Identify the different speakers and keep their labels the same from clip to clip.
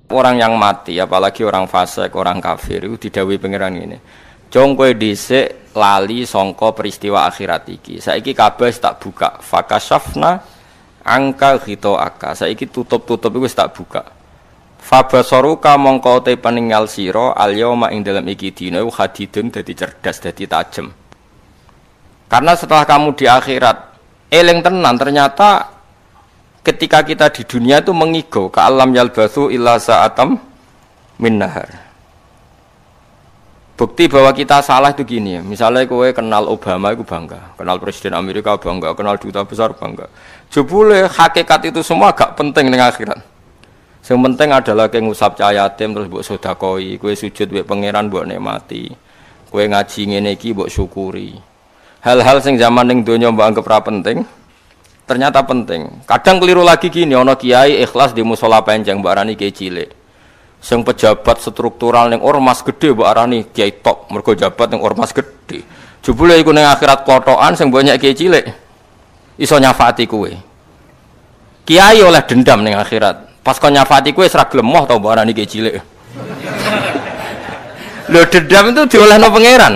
Speaker 1: Orang yang mati, apalagi orang fasik, orang kafir itu didhawuhi pangeran ini. Jong kowe dhisik lali sangka peristiwa akhirat iki. Saiki kabeh tak buka. Fakashafna angka ghitaaka. Saiki tutup-tutup iku wis tak buka. Fabasaruka mongko te peninggal sira al-yauma ing dalem iki dina hadidun dadi cerdas, dadi tajem. Karena setelah kamu di akhirat eling tenan, ternyata ketika kita di dunia itu mengigo ka alam yalbatsu illa sa'atam min nahar. Bukti bahwa kita salah itu gini ya. Misalnya kowe kenal Obama itu bangga, kenal Presiden Amerika bangga, kenal duta besar bangga. Jebule hakikat itu semua gak penting ning akhirat. Yang penting adalah kowe ngusap cah yatim terus mbok sedekoi, kowe sujud mbek pangeran mbok nikmati. Kowe ngaji ngene iki mbok syukuri. Hal-hal sing zaman ning donya mbok anggap ra penting, ternyata penting. Kadang keliru lagi gini, ana kiai ikhlas di musala panjang mbok arani kiai cilik. Sing pejabat struktural ning ormas gede mbok arani kiai top, mergo jabat ning ormas gede. Jebule iku ning akhirat kotokan sing banyak kiai cilik iso nyafaati kowe. Kiai oleh dendam ning akhirat. Pas kon nyafaati kowe ora gelem moh to mbok arani kiai cilik. Lho dendam itu diolehno pangeran.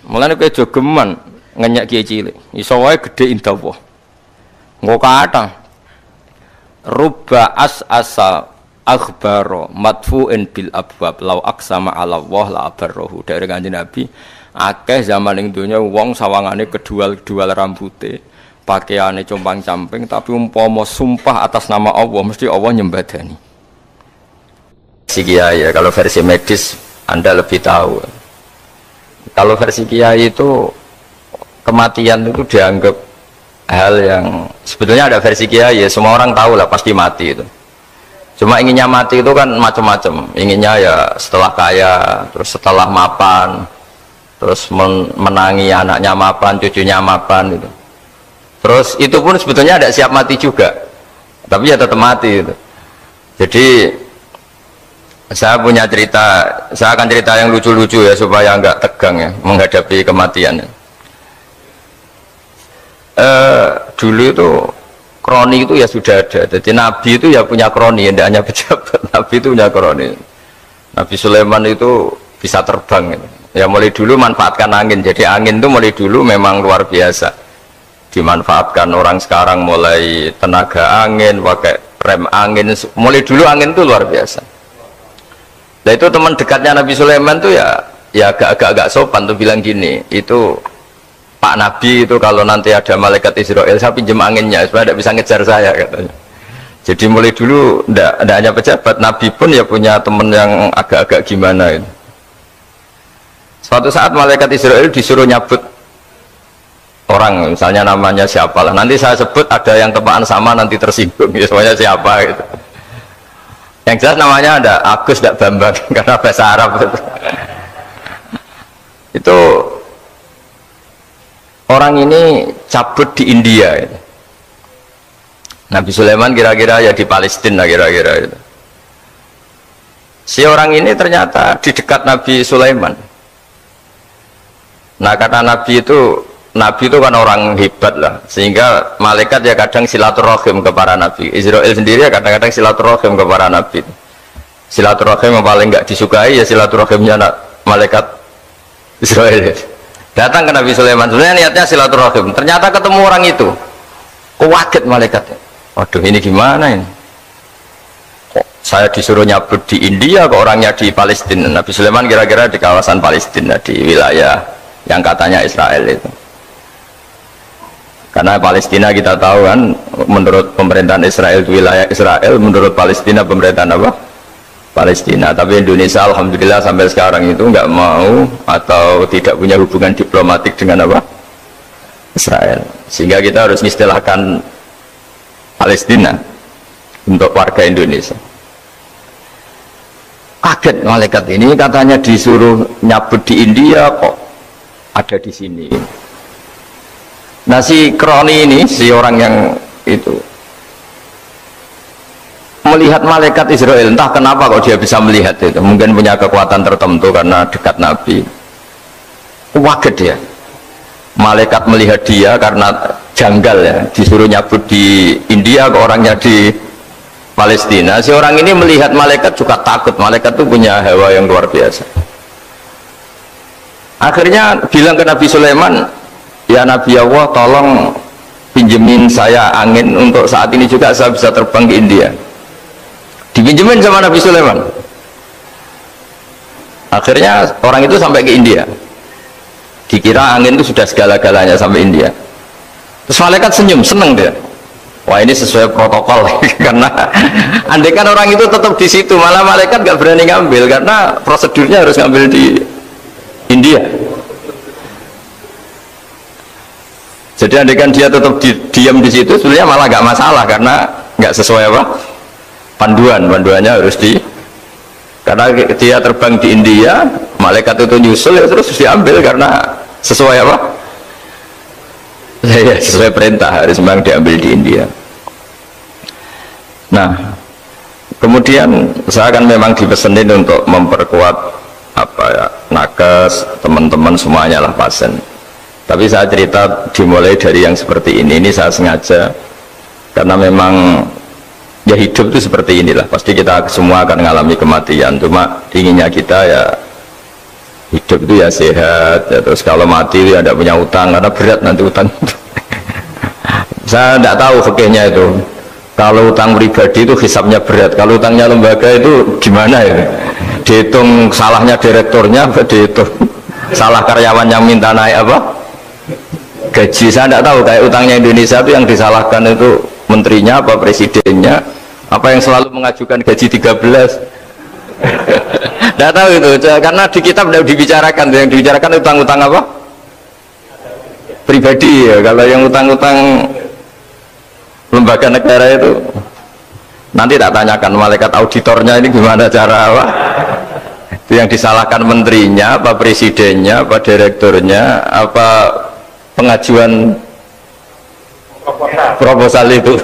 Speaker 1: Mulane kowe jogeman ngenyak kiai cilik. Iso wae gedhe indah apa. Engko kathah. Rubba as'asa akhbaro madfu'in bil abwab law aqsama ala Allah la abarrahu. Dari Kanjeng Nabi, akeh zaman ning donya wong sawangane kedual rambute, pakaiane compang-camping tapi umpama sumpah atas nama Allah mesti Allah nyembadani. Si kiai ya, kalau versi medis Anda lebih tahu. Kalau versi kiai itu kematian itu dianggap hal yang sebetulnya ada versi kiai ya, semua orang tahu lah pasti mati itu. Cuma inginnya mati itu kan macam-macam. Inginnya ya setelah kaya, terus setelah mapan, terus menangi anaknya mapan, cucunya mapan itu. Terus itu pun sebetulnya ada siap mati juga, tapi ya tetap mati itu. Jadi saya punya cerita, saya akan cerita yang lucu-lucu ya supaya nggak tegang ya menghadapi kematian. Dulu itu kroni itu ya sudah ada. Jadi Nabi itu ya punya kroni, tidak hanya pejabat. Nabi itu punya kroni. Nabi Sulaiman itu bisa terbang gitu. Ya mulai dulu manfaatkan angin. Jadi angin itu mulai dulu memang luar biasa dimanfaatkan. Orang sekarang mulai tenaga angin, pakai rem angin. Mulai dulu angin itu luar biasa. Nah itu teman dekatnya Nabi Sulaiman tuh ya agak sopan tuh bilang gini, itu Pak Nabi itu kalau nanti ada malaikat Israel saya pinjam anginnya supaya tidak bisa ngejar saya katanya. Jadi mulai dulu tidak hanya pejabat, Nabi pun ya punya teman yang agak-agak gimana gitu. Suatu saat malaikat Israel disuruh nyabut orang, misalnya namanya siapalah, nanti saya sebut ada yang tepaan sama nanti tersinggung ya, semuanya siapa gitu. Yang jelas namanya ada Agus tidak Bambang karena bahasa Arab gitu. Itu orang ini cabut di India gitu. Nabi Sulaiman kira-kira ya di Palestina kira-kira gitu. Si orang ini ternyata di dekat Nabi Sulaiman. Nah karena Nabi itu kan orang hebat lah, sehingga malaikat ya kadang silaturahim ke para nabi. Israel sendiri ya kadang-kadang silaturahim ke para nabi. Silaturahim yang paling nggak disukai ya silaturahimnya malaikat Israel. Datang ke Nabi Sulaiman, sebenarnya niatnya silaturahim. Ternyata ketemu orang itu, kok kaget malaikatnya. Waduh ini gimana ini? Kok saya disuruh nyabut di India, kok orangnya di Palestina? Nabi Sulaiman kira-kira di kawasan Palestina, di wilayah yang katanya Israel itu. Karena Palestina kita tahu kan, menurut pemerintahan Israel itu wilayah Israel, menurut Palestina pemerintahan apa? Palestina. Tapi Indonesia alhamdulillah sampai sekarang itu nggak mau atau tidak punya hubungan diplomatik dengan apa? Israel. Sehingga kita harus istilahkan Palestina untuk warga Indonesia. Kaget malaikat ini katanya disuruh nyabut di India kok ada di sini. Nah si kroni ini, si orang yang itu melihat malaikat Israel, entah kenapa kok dia bisa melihat itu, mungkin punya kekuatan tertentu karena dekat Nabi. Kaget dia, malaikat melihat dia karena janggal ya, disuruh nyabut di India kok orangnya di Palestina. Si orang ini melihat malaikat juga takut. Malaikat itu punya hawa yang luar biasa. Akhirnya bilang ke Nabi Sulaiman, ya Nabi Allah, tolong pinjemin saya angin untuk saat ini juga saya bisa terbang ke India. Dipinjemin sama Nabi Sulaiman. Akhirnya orang itu sampai ke India. Dikira angin itu sudah segala-galanya sampai India. Terus malaikat senyum, seneng dia. Wah, ini sesuai protokol. Karena andai kan orang itu tetap di situ, malah malaikat gak berani ngambil karena prosedurnya harus ngambil di India. Jadi andai kan dia tetap diam di situ, sebenarnya malah gak masalah karena gak sesuai apa? Panduannya harus di. Karena dia terbang di India, malaikat itu nyusul ya terus diambil karena sesuai apa? Ya, sesuai perintah harus memang diambil di India. Nah, kemudian saya kan memang dipesenin untuk memperkuat apa ya, nakes, teman-teman semuanya lah pasien. Tapi saya cerita dimulai dari yang seperti ini saya sengaja karena memang ya hidup itu seperti inilah. Pasti kita semua akan mengalami kematian. Cuma inginnya kita ya hidup itu ya sehat ya, terus kalau mati ya tidak punya utang karena berat nanti utang. Saya tidak tahu fikihnya itu. Kalau utang pribadi itu hisabnya berat, kalau utangnya lembaga itu gimana ya? Dihitung salahnya direkturnya, dihitung salah karyawan yang minta naik apa? Gaji. Saya tidak tahu kayak utangnya Indonesia itu yang disalahkan itu menterinya apa presidennya, apa yang selalu mengajukan gaji 13. Tidak tahu itu, karena di kitab tidak dibicarakan. Yang dibicarakan utang-utang apa? Pribadi ya. Kalau yang utang-utang lembaga negara itu nanti tak tanyakan malaikat auditornya ini gimana cara apa? Itu yang disalahkan menterinya, apa presidennya, apa direkturnya, apa pengajuan proposal itu.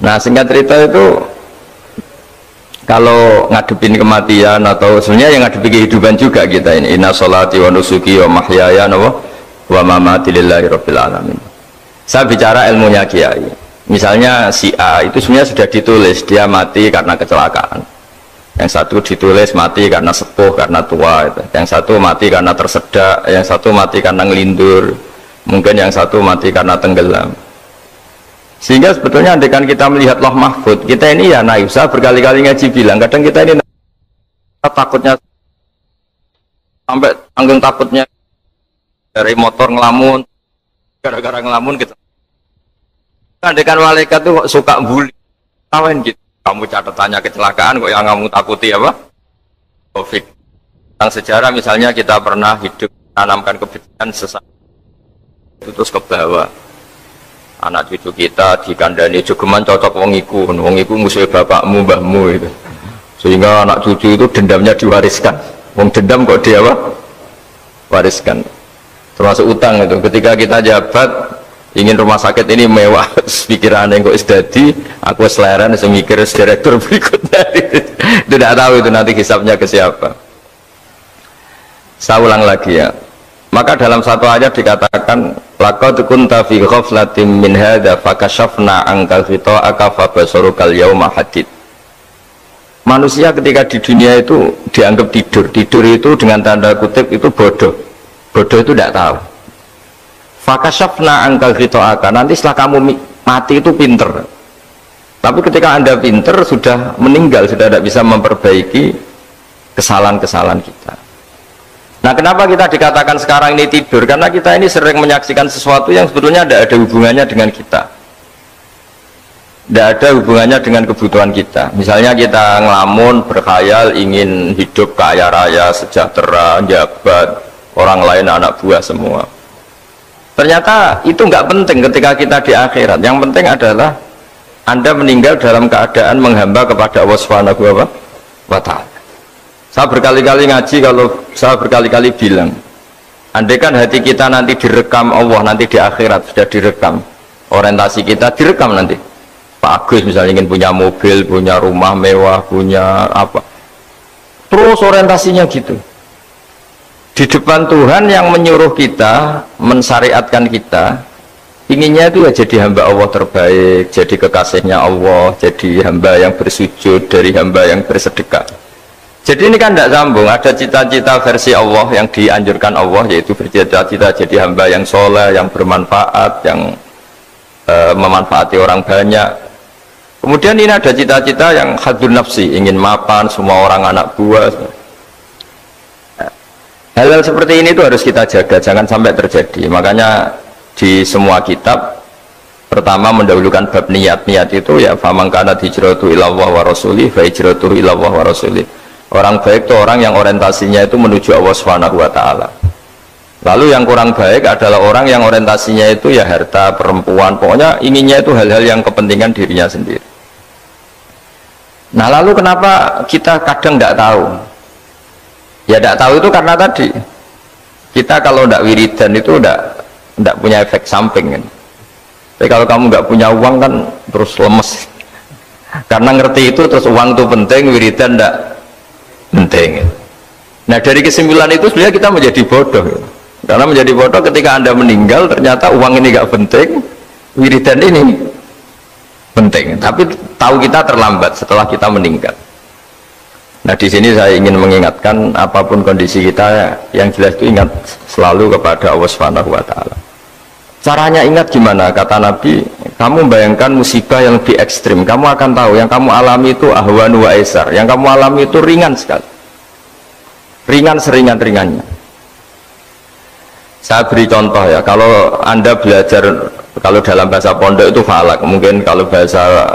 Speaker 1: Nah, singkat cerita itu kalau ngadepin kematian atau sebenarnya yang ngadepi kehidupan juga kita ini, inna sholati wa nusuki wa mahyaya wa mamati lillahi rabbil alamin. Saya bicara ilmunya kiai. Misalnya si A itu sebenarnya sudah ditulis dia mati karena kecelakaan. Yang satu ditulis mati karena sepuh, karena tua itu. Yang satu mati karena tersedak, yang satu mati karena ngelindur, mungkin yang satu mati karena tenggelam. Sehingga sebetulnya andaikan kita melihat Lauh Mahfud, kita ini ya naif. Saya berkali-kali ngaji bilang, kadang kita ini takutnya sampai tanggung takutnya dari motor ngelamun, gara-gara ngelamun gitu. Andaikan malaikat tuh suka bully, tawain gitu. Kamu catatannya kecelakaan kok yang kamu takuti apa? Covid. Tentang sejarah misalnya kita pernah hidup tanamkan kebencian sesat itu terus ke bawah. Anak cucu kita dikandani jogeman cocok wong iku musuh bapakmu mbahmu itu. Sehingga anak cucu itu dendamnya diwariskan. Wong dendam kok dia apa? Wariskan. Termasuk utang itu. Ketika kita jabat ingin rumah sakit ini mewah, pikirannya kok isdadi, aku selera semikir direktur berikutnya. Tidak tahu itu nanti hisapnya ke siapa. Saya ulang lagi ya. Maka dalam satu ayat dikatakan laqad kunta fi ghaflatin min hadza fakashafna ankal ghita'aka fabasarukal yauma hadid. Manusia ketika di dunia itu dianggap tidur. Tidur itu dengan tanda kutip itu bodoh. Bodoh itu tidak tahu. Fakashafna ankal ghita'aka, nanti setelah kamu mati itu pinter. Tapi ketika Anda pinter sudah meninggal, sudah tidak bisa memperbaiki kesalahan-kesalahan kita. Nah, kenapa kita dikatakan sekarang ini tidur? Karena kita ini sering menyaksikan sesuatu yang sebetulnya tidak ada hubungannya dengan kita. Tidak ada hubungannya dengan kebutuhan kita. Misalnya kita ngelamun, berkhayal, ingin hidup kaya raya, sejahtera, jabat, orang lain anak buah semua. Ternyata itu nggak penting ketika kita di akhirat. Yang penting adalah Anda meninggal dalam keadaan menghamba kepada Allah Subhanahu wa Ta'ala. Saya berkali-kali ngaji, kalau saya berkali-kali bilang, andaikan hati kita nanti direkam Allah, nanti di akhirat sudah direkam, orientasi kita direkam nanti. Pak Agus misalnya ingin punya mobil, punya rumah mewah, punya apa, terus orientasinya gitu. Di depan Tuhan yang menyuruh kita, mensyariatkan kita, inginnya itu ya jadi hamba Allah terbaik, jadi kekasihnya Allah, jadi hamba yang bersujud, dari hamba yang bersedekah. Jadi ini kan tidak sambung. Ada cita-cita versi Allah yang dianjurkan Allah, yaitu bercita-cita jadi hamba yang soleh, yang bermanfaat, yang memanfaati orang banyak. Kemudian ini ada cita-cita yang hadun nafsi, ingin mapan semua orang anak buah. Hal-hal seperti ini itu harus kita jaga, jangan sampai terjadi. Makanya di semua kitab pertama mendahulukan bab niat. Niat itu ya faman kana hijratu ila Allah wa rasulih fa hijratuhu ila Allah wa rasulih. Orang baik itu orang yang orientasinya itu menuju Allah Subhanahu wa taala. Lalu yang kurang baik adalah orang yang orientasinya itu ya harta, perempuan, pokoknya inginnya itu hal-hal yang kepentingan dirinya sendiri. Nah, lalu kenapa kita kadang tidak tahu? Ya tidak tahu itu karena tadi kita kalau tidak wiridan itu tidak punya efek samping kan. Tapi kalau kamu nggak punya uang kan terus lemes. Karena ngerti itu terus uang itu penting, wiridan tidak penting. Nah, dari kesimpulan itu sebenarnya kita menjadi bodoh. Karena menjadi bodoh ketika Anda meninggal ternyata uang ini nggak penting, wiridan ini penting. Tapi tahu kita terlambat setelah kita meninggal. Nah, di sini saya ingin mengingatkan apapun kondisi kita, yang jelas itu ingat selalu kepada Allah Subhanahu wa taala. Caranya ingat gimana? Kata Nabi, kamu bayangkan musibah yang lebih ekstrim, kamu akan tahu yang kamu alami itu ahwanu wa aisar, yang kamu alami itu ringan sekali, ringan seringan-ringannya. Saya beri contoh ya, kalau Anda belajar, kalau dalam bahasa pondok itu falak, mungkin kalau bahasa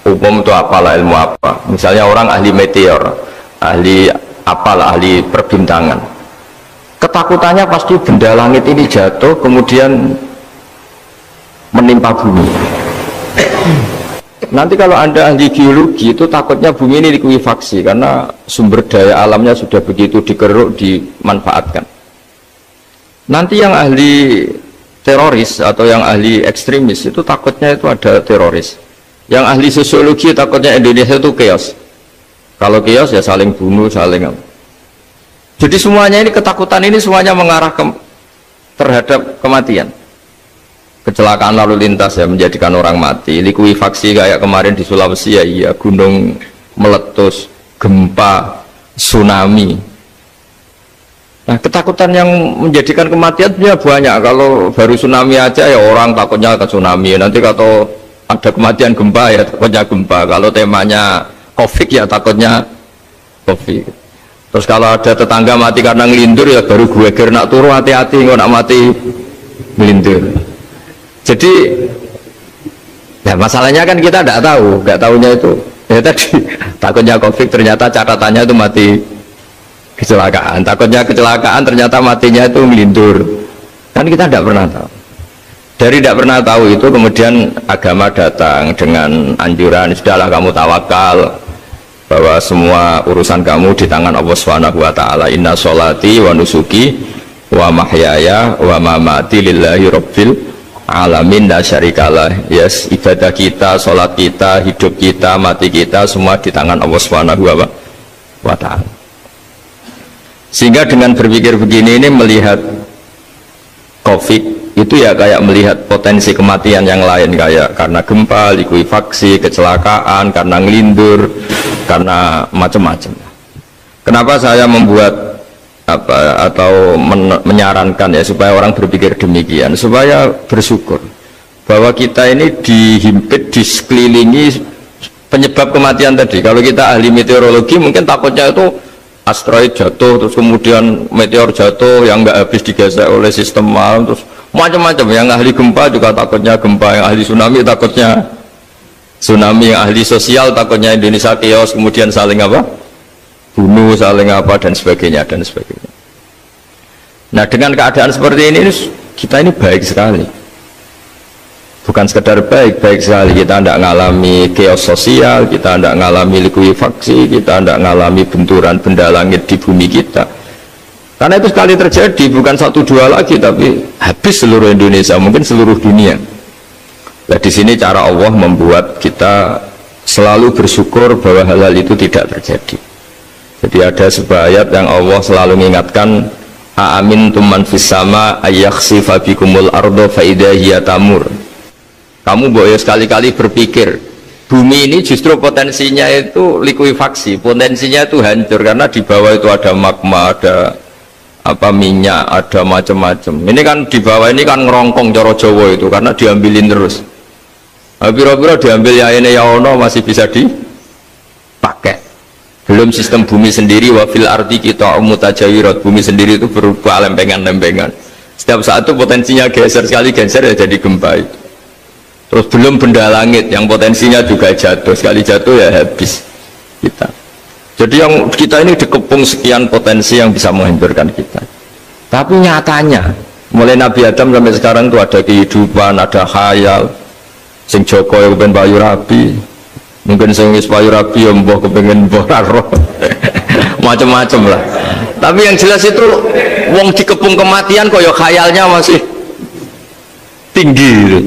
Speaker 1: umum itu apalah, ilmu apa, misalnya orang ahli meteor, ahli apalah, ahli perbintangan, ketakutannya pasti benda langit ini jatuh kemudian menimpa bumi. Nanti kalau Anda ahli geologi itu takutnya bumi ini likuifaksi karena sumber daya alamnya sudah begitu dikeruk, dimanfaatkan. Nanti yang ahli teroris atau yang ahli ekstremis itu takutnya itu ada teroris. Yang ahli sosiologi takutnya Indonesia itu chaos. Kalau chaos ya saling bunuh, saling. Jadi semuanya ini, ketakutan ini semuanya mengarah terhadap kematian. Kecelakaan lalu lintas ya menjadikan orang mati, likuifaksi kayak kemarin di Sulawesi ya, iya, gunung meletus, gempa, tsunami. Nah, ketakutan yang menjadikan kematian sebenarnya banyak. Kalau baru tsunami aja ya orang takutnya ke tsunami, nanti kalau ada kematian gempa ya takutnya gempa, kalau temanya COVID ya takutnya COVID. Terus kalau ada tetangga mati karena ngelindur ya baru gue nak turu, hati-hati nggak nak mati ngelindur. Jadi ya masalahnya kan kita nggak tahunya itu ya tadi takutnya COVID, ternyata catatannya itu mati kecelakaan, takutnya kecelakaan ternyata matinya itu ngelindur, kan kita tidak pernah tahu. Dari tidak pernah tahu itu kemudian agama datang dengan anjuran, sudahlah kamu tawakal bahwa semua urusan kamu di tangan Allah Subhanahu wa taala. Inna sholati wa nusuki wa mahyaya wa mamati lillahi rabbil alamin la syarikalah. Yes, ibadah kita, sholat kita, hidup kita, mati kita semua di tangan Allah Subhanahu wa taala. Sehingga dengan berpikir begini ini melihat COVID itu ya kayak melihat potensi kematian yang lain, kayak karena gempa, likuifaksi, kecelakaan, karena ngelindur, karena macam-macam. Kenapa saya membuat apa atau menyarankan ya supaya orang berpikir demikian, supaya bersyukur bahwa kita ini dihimpit, disekelilingi penyebab kematian tadi. Kalau kita ahli meteorologi mungkin takutnya itu asteroid jatuh, terus kemudian meteor jatuh yang nggak habis digesek oleh sistem alam, terus macam-macam. Yang ahli gempa juga takutnya gempa, yang ahli tsunami takutnya tsunami, yang ahli sosial takutnya Indonesia chaos, kemudian saling apa? Bunuh, saling apa, dan sebagainya, dan sebagainya. Nah, dengan keadaan seperti ini kita ini baik sekali. Bukan sekedar baik sekali, kita tidak mengalami chaos sosial, kita tidak mengalami likuifaksi, kita tidak mengalami benturan benda langit di bumi kita. Karena itu sekali terjadi, bukan 1-2 lagi, tapi habis seluruh Indonesia, mungkin seluruh dunia. Nah, di sini cara Allah membuat kita selalu bersyukur bahwa hal-hal itu tidak terjadi. Jadi ada sebuah ayat yang Allah selalu mengingatkan, Aamintum man fis sama ayakhsifa bikumul ardo fa idza hiya tamur. Kamu boleh sekali-kali berpikir bumi ini justru potensinya itu likuifaksi, potensinya itu hancur karena di bawah itu ada magma, ada apa minyak, ada macam-macam. Ini kan di bawah ini kan ngerongkong coro Jawa itu karena diambilin terus. Biro-biro diambil ya ini ya ono masih bisa dipakai. Belum sistem bumi sendiri, wafil arti kita mutajawirat, bumi sendiri itu berupa lempengan-lempengan. Setiap saat itu potensinya geser, sekali geser ya jadi gempa itu. Terus belum benda langit yang potensinya juga jatuh, sekali jatuh ya habis kita. Jadi yang kita ini dikepung sekian potensi yang bisa menghancurkan kita. Tapi nyatanya mulai Nabi Adam sampai sekarang itu ada kehidupan, ada khayal. Sing Joko yang kepengen payu rabi, mungkin sing wis payu rabi yang mbah kepengen mbah roh, macam-macam lah. Tapi yang jelas itu wong dikepung kematian kok ya khayalnya masih tinggi.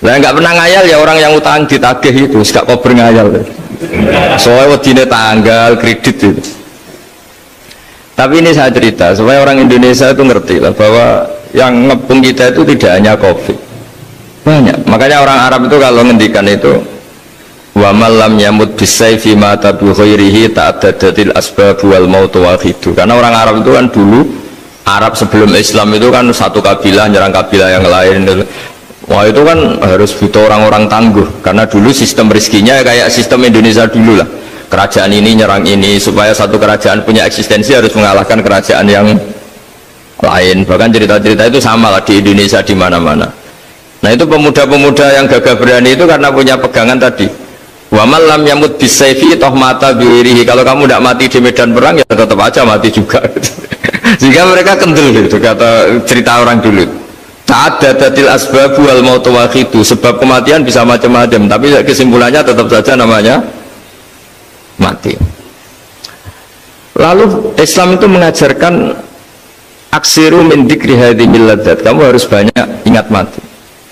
Speaker 1: Lah nggak pernah ngayal ya orang yang utang ditagih itu, gak kok berngayal. Soalnya wedine tanggal kredit itu. Tapi ini saya cerita supaya orang Indonesia itu ngerti lah bahwa yang ngepung kita itu tidak hanya COVID. Banyak, makanya orang Arab itu kalau ngendikan itu wa malam yamut bisayfi mata bi khairihi ta'addadatil asbab wal maut wahidu. Karena orang Arab itu kan dulu Arab sebelum Islam itu kan satu kabilah nyerang kabilah yang lain. Wah itu kan harus butuh orang-orang tangguh karena dulu sistem rizkinya kayak sistem Indonesia dulu lah. Kerajaan ini nyerang ini supaya satu kerajaan punya eksistensi harus mengalahkan kerajaan yang lain. Bahkan cerita-cerita itu sama lah di Indonesia di mana-mana. Nah itu pemuda-pemuda yang gagah berani itu karena punya pegangan tadi. Wa man lam yamut bisayfi toh mata biwirihi. Kalau kamu tidak mati di medan perang ya tetap aja mati juga. Sehingga mereka kendel gitu kata cerita orang dulu. Ta'addadatil asbab wal maut wahidu. Sebab kematian bisa macam-macam, tapi kesimpulannya tetap saja namanya mati. Lalu Islam itu mengajarkan aksiru min dzikri hadhimil ladzat. Kamu harus banyak ingat mati.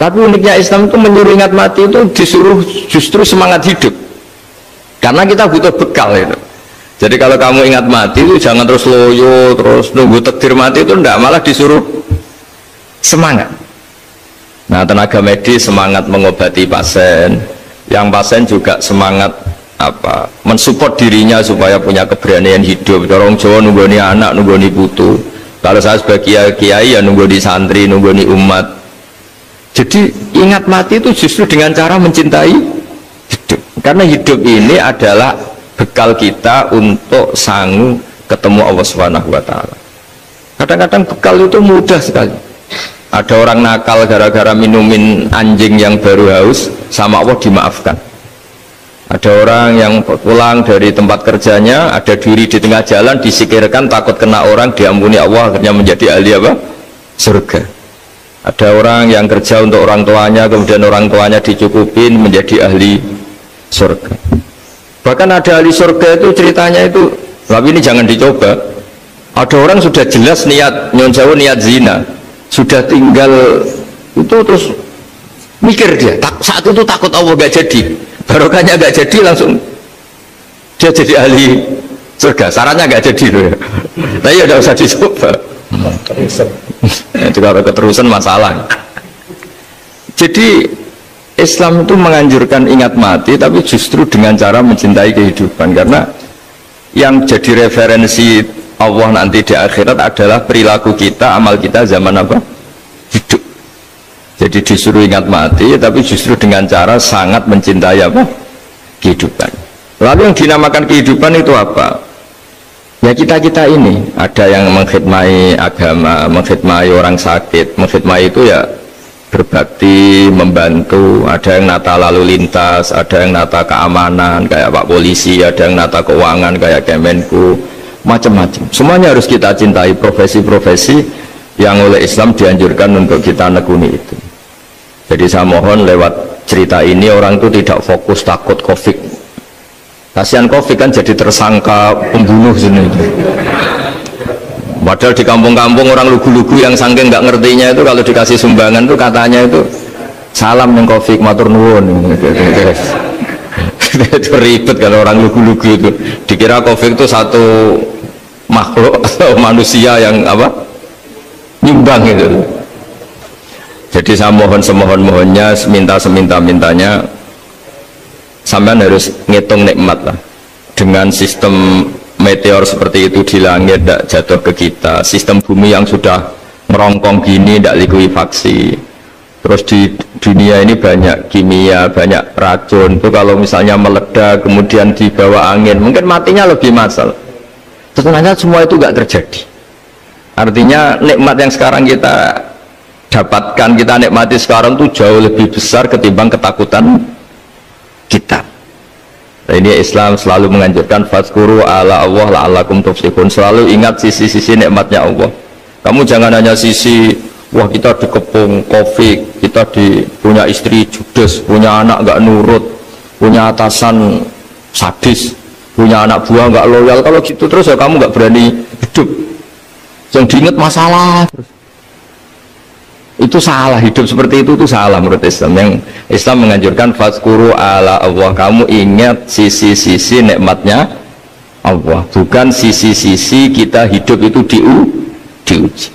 Speaker 1: Tapi uniknya Islam itu menyuruh ingat mati itu disuruh justru semangat hidup. Karena kita butuh bekal itu. Jadi kalau kamu ingat mati itu jangan terus loyo, terus nunggu takdir mati itu enggak, malah disuruh semangat. Nah, tenaga medis semangat mengobati pasien, yang pasien juga semangat apa? Mensupport dirinya supaya punya keberanian hidup. Orang Jawa nunggoni anak, nunggoni putu. Kalau saya sebagai kiai ya nunggoni santri, nunggoni umat. Jadi ingat mati itu justru dengan cara mencintai hidup. Karena hidup ini adalah bekal kita untuk sanggup ketemu Allah Subhanahu wa taala. Kadang-kadang bekal itu mudah sekali. Ada orang nakal gara-gara minumin anjing yang baru haus, sama Allah dimaafkan. Ada orang yang pulang dari tempat kerjanya, ada duri di tengah jalan, disikirkan takut kena orang, diampuni Allah, akhirnya menjadi ahli apa? Surga. Ada orang yang kerja untuk orang tuanya, kemudian orang tuanya dicukupin menjadi ahli surga. Bahkan ada ahli surga itu ceritanya itu, tapi ini jangan dicoba. Ada orang sudah jelas niat nyonjau, niat zina, sudah tinggal itu terus mikir dia, saat itu takut Allah gak jadi, barokahnya gak jadi langsung dia jadi ahli surga. Sarannya gak jadi loh ya. Tapi ya udah usah dicoba. Itu kalau keterusan masalah. Jadi Islam itu menganjurkan ingat mati, tapi justru dengan cara mencintai kehidupan. Karena yang jadi referensi Allah nanti di akhirat adalah perilaku kita, amal kita zaman apa? Hidup. Jadi disuruh ingat mati, tapi justru dengan cara sangat mencintai apa? Kehidupan. Lalu yang dinamakan kehidupan itu apa? Ya kita-kita ini, ada yang mengkhidmati agama, mengkhidmati orang sakit, mengkhidmati itu ya berbakti, membantu. Ada yang nata lalu lintas, ada yang nata keamanan kayak Pak Polisi, ada yang nata keuangan kayak Kemenku, macam-macam. Semuanya harus kita cintai, profesi-profesi yang oleh Islam dianjurkan untuk kita nekuni itu. Jadi saya mohon lewat cerita ini orang itu tidak fokus takut COVID. Kasihan COVID kan jadi tersangka pembunuh sini. Padahal di kampung-kampung orang lugu-lugu yang saking nggak ngertinya itu kalau dikasih sumbangan tuh katanya itu salam yang COVID matur nuwun. Itu ribet kalau orang lugu-lugu itu. Dikira COVID itu satu makhluk atau manusia yang apa? Nyumbang itu. Jadi saya mohon semohon-mohonnya, seminta-mintanya, sampean harus ngitung nikmat lah. Dengan sistem meteor seperti itu di langit tidak jatuh ke kita, sistem bumi yang sudah merongkong gini tidak likuifaksi, terus di dunia ini banyak kimia, banyak racun, itu kalau misalnya meledak kemudian dibawa angin mungkin matinya lebih massal. Ternyata semua itu nggak terjadi. Artinya nikmat yang sekarang kita dapatkan, kita nikmati sekarang itu jauh lebih besar ketimbang ketakutan kita. Nah, ini Islam selalu menganjurkan fadzkuru ala Allah la'allakum tuflihun. Selalu ingat sisi-sisi nikmatnya Allah. Kamu jangan hanya sisi wah kita dikepung Covid, kita punya istri judes, punya anak nggak nurut, punya atasan sadis, punya anak buah nggak loyal. Kalau gitu terus ya kamu nggak berani hidup. Yang diingat masalah terus. Itu salah, hidup seperti itu salah menurut Islam. Yang Islam menganjurkan fadzkuru ala Allah, kamu ingat sisi-sisi nikmatnya Allah, bukan sisi-sisi kita hidup itu diuji.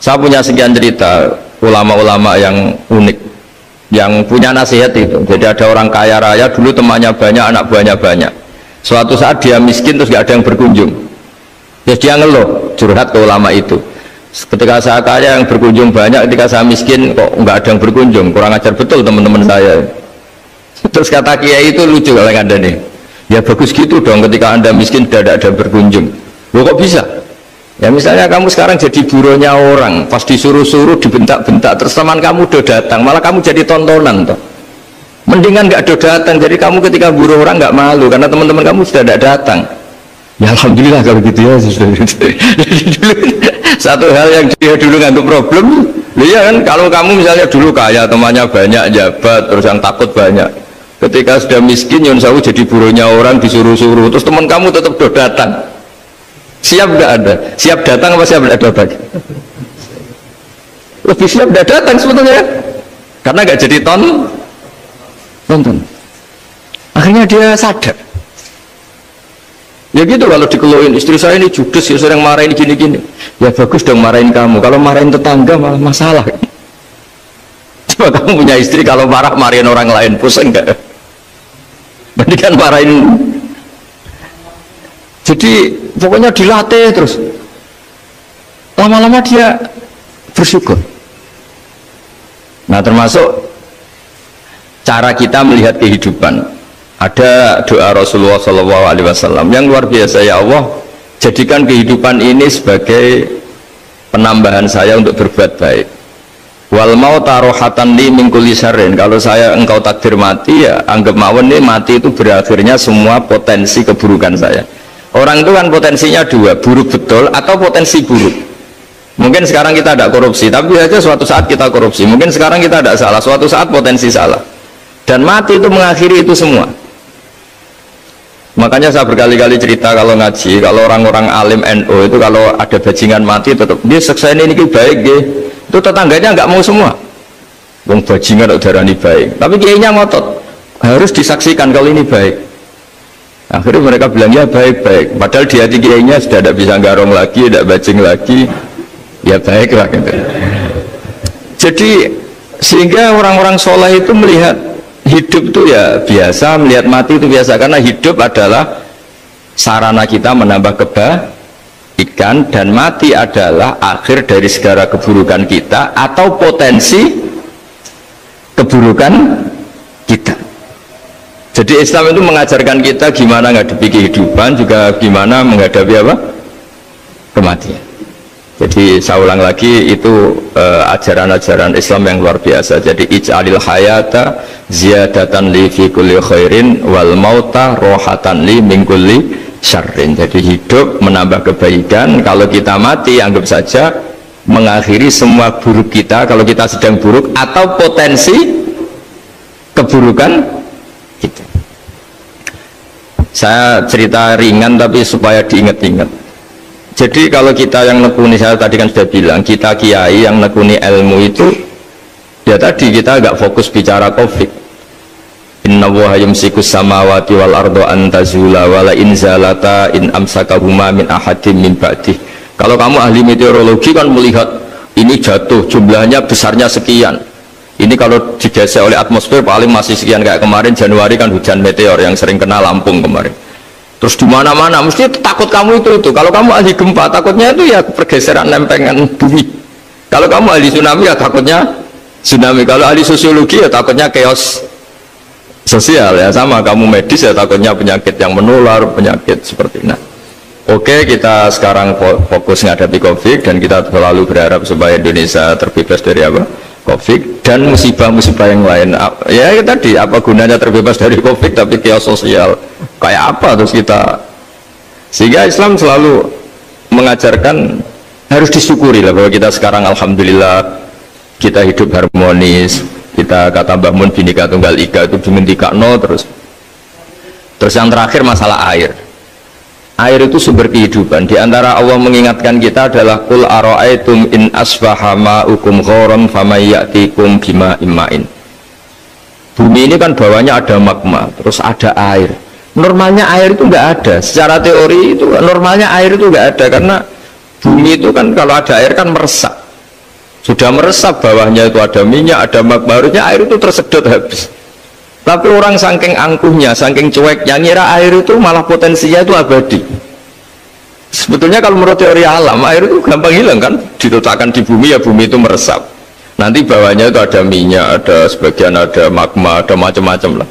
Speaker 1: Saya punya sekian cerita ulama-ulama yang unik, yang punya nasihat itu. Jadi ada orang kaya raya dulu temannya banyak, anak buahnya banyak. Suatu saat dia miskin terus gak ada yang berkunjung. Terus dia ngeluh, curhat ke ulama itu. Ketika saya kaya yang berkunjung banyak, ketika saya miskin kok nggak ada yang berkunjung, kurang ajar betul teman-teman saya. Terus kata kiai itu lucu kalau anda nih, ya bagus gitu dong, ketika anda miskin tidak ada yang berkunjung. Loh kok bisa? Ya misalnya kamu sekarang jadi buruhnya orang, pas disuruh-suruh dibentak-bentak, terus teman kamu udah datang, malah kamu jadi tontonan toh. Mendingan nggak ada datang, jadi kamu ketika buruh orang nggak malu karena teman-teman kamu sudah tidak datang. Ya alhamdulillah kalau gitu ya. Satu hal yang dia dulu nganggap problem, iya kan, kalau kamu misalnya dulu kaya, temannya banyak, jabat, terus yang takut banyak, ketika sudah miskin Yun Sawu jadi buruhnya orang, disuruh-suruh, terus teman kamu tetap datang, siap nggak ada? Siap datang apa siap nggak datang? Lebih siap nggak datang sebetulnya, karena nggak jadi tonton. Akhirnya dia sadar. Ya gitu, kalau dikeluhin istri saya ini judes, ya sering marahin gini-gini. Ya bagus dong marahin kamu, kalau marahin tetangga malah masalah. Coba kamu punya istri kalau marah marahin orang lain, pusing enggak? Mendingan marahin. Jadi pokoknya dilatih terus. Lama-lama dia bersyukur. Nah termasuk cara kita melihat kehidupan. Ada doa Rasulullah SAW yang luar biasa, ya Allah jadikan kehidupan ini sebagai penambahan saya untuk berbuat baik. Wal mauta rohatan li min kulli syarrin, kalau saya engkau takdir mati ya anggap mawon nih mati itu berakhirnya semua potensi keburukan saya. Orang itu kan potensinya dua, buruk betul atau potensi buruk. Mungkin sekarang kita tidak korupsi, tapi aja suatu saat kita korupsi. Mungkin sekarang kita tidak salah, suatu saat potensi salah. Dan mati itu mengakhiri itu semua. Makanya saya berkali-kali cerita kalau ngaji, kalau orang-orang alim NU itu kalau ada bajingan mati tetap dia seksa ini baik dia. Itu tetangganya nggak mau semua. Wong bajingan udara ini baik, tapi kiainya ngotot harus disaksikan kalau ini baik. Akhirnya mereka bilang ya baik-baik, padahal di hati kiainya sudah tidak bisa garong lagi, tidak bajing lagi, ya baiklah gitu. Jadi sehingga orang-orang soleh itu melihat hidup itu ya biasa, melihat mati itu biasa, karena hidup adalah sarana kita menambah kebaikan, dan mati adalah akhir dari segala keburukan kita atau potensi keburukan kita. Jadi Islam itu mengajarkan kita gimana menghadapi kehidupan, juga gimana menghadapi apa? Kematian. Jadi saya ulang lagi, itu ajaran-ajaran Islam yang luar biasa. Jadi ij'alil hayata ziyadatan li fi kulli khairin wal mauta rohatan li min kulli syarrin. Jadi hidup menambah kebaikan, kalau kita mati anggap saja mengakhiri semua buruk kita kalau kita sedang buruk atau potensi keburukan kita. Saya cerita ringan tapi supaya diingat-ingat. Jadi kalau kita yang nekuni, saya tadi kan sudah bilang, kita kiai yang nekuni ilmu itu, ya tadi kita agak fokus bicara Covid. Inna Allaha yumsikus samawati wal ardo an tazula wala in zalata in amsakahuma min ahadim min ba'dih. Kalau kamu ahli meteorologi kan melihat ini jatuh jumlahnya besarnya sekian, ini kalau digeser oleh atmosfer paling masih sekian. Kayak kemarin Januari kan hujan meteor yang sering kena Lampung kemarin. Terus di mana-mana mesti takut kamu itu. Kalau kamu ahli gempa takutnya itu ya pergeseran lempengan bumi. Kalau kamu ahli tsunami ya takutnya tsunami. Kalau ahli sosiologi ya takutnya chaos sosial ya, sama kamu medis ya takutnya penyakit yang menular, penyakit seperti ini. Oke, kita sekarang fokus menghadapi COVID dan kita selalu berharap supaya Indonesia terbebas dari apa? COVID dan musibah-musibah yang lain. Ya tadi apa gunanya terbebas dari COVID tapi chaos sosial kayak apa terus kita. Sehingga Islam selalu mengajarkan harus disyukuri lah bahwa kita sekarang alhamdulillah kita hidup harmonis. Kita kata Mbah Mun Bhinneka Tunggal Ika itu dimentikakno terus yang terakhir masalah air. Air itu sumber kehidupan. Di antara Allah mengingatkan kita adalah qul ara'aitum in asbaha ma'ukum ghoron famay ya'tikum bima'in ma'in. Bumi ini kan bawahnya ada magma, terus ada air. Normalnya air itu nggak ada. Secara teori itu normalnya air itu nggak ada karena bumi itu kan kalau ada air kan meresap. Sudah meresap bawahnya itu ada minyak, ada magma, harusnya air itu tersedot habis. Tapi orang saking angkuhnya, saking cueknya ngira air itu malah potensinya itu abadi. Sebetulnya kalau menurut teori alam air itu gampang hilang kan, diletakkan di bumi ya bumi itu meresap. Nanti bawahnya itu ada minyak, ada sebagian ada magma, ada macam-macam lah.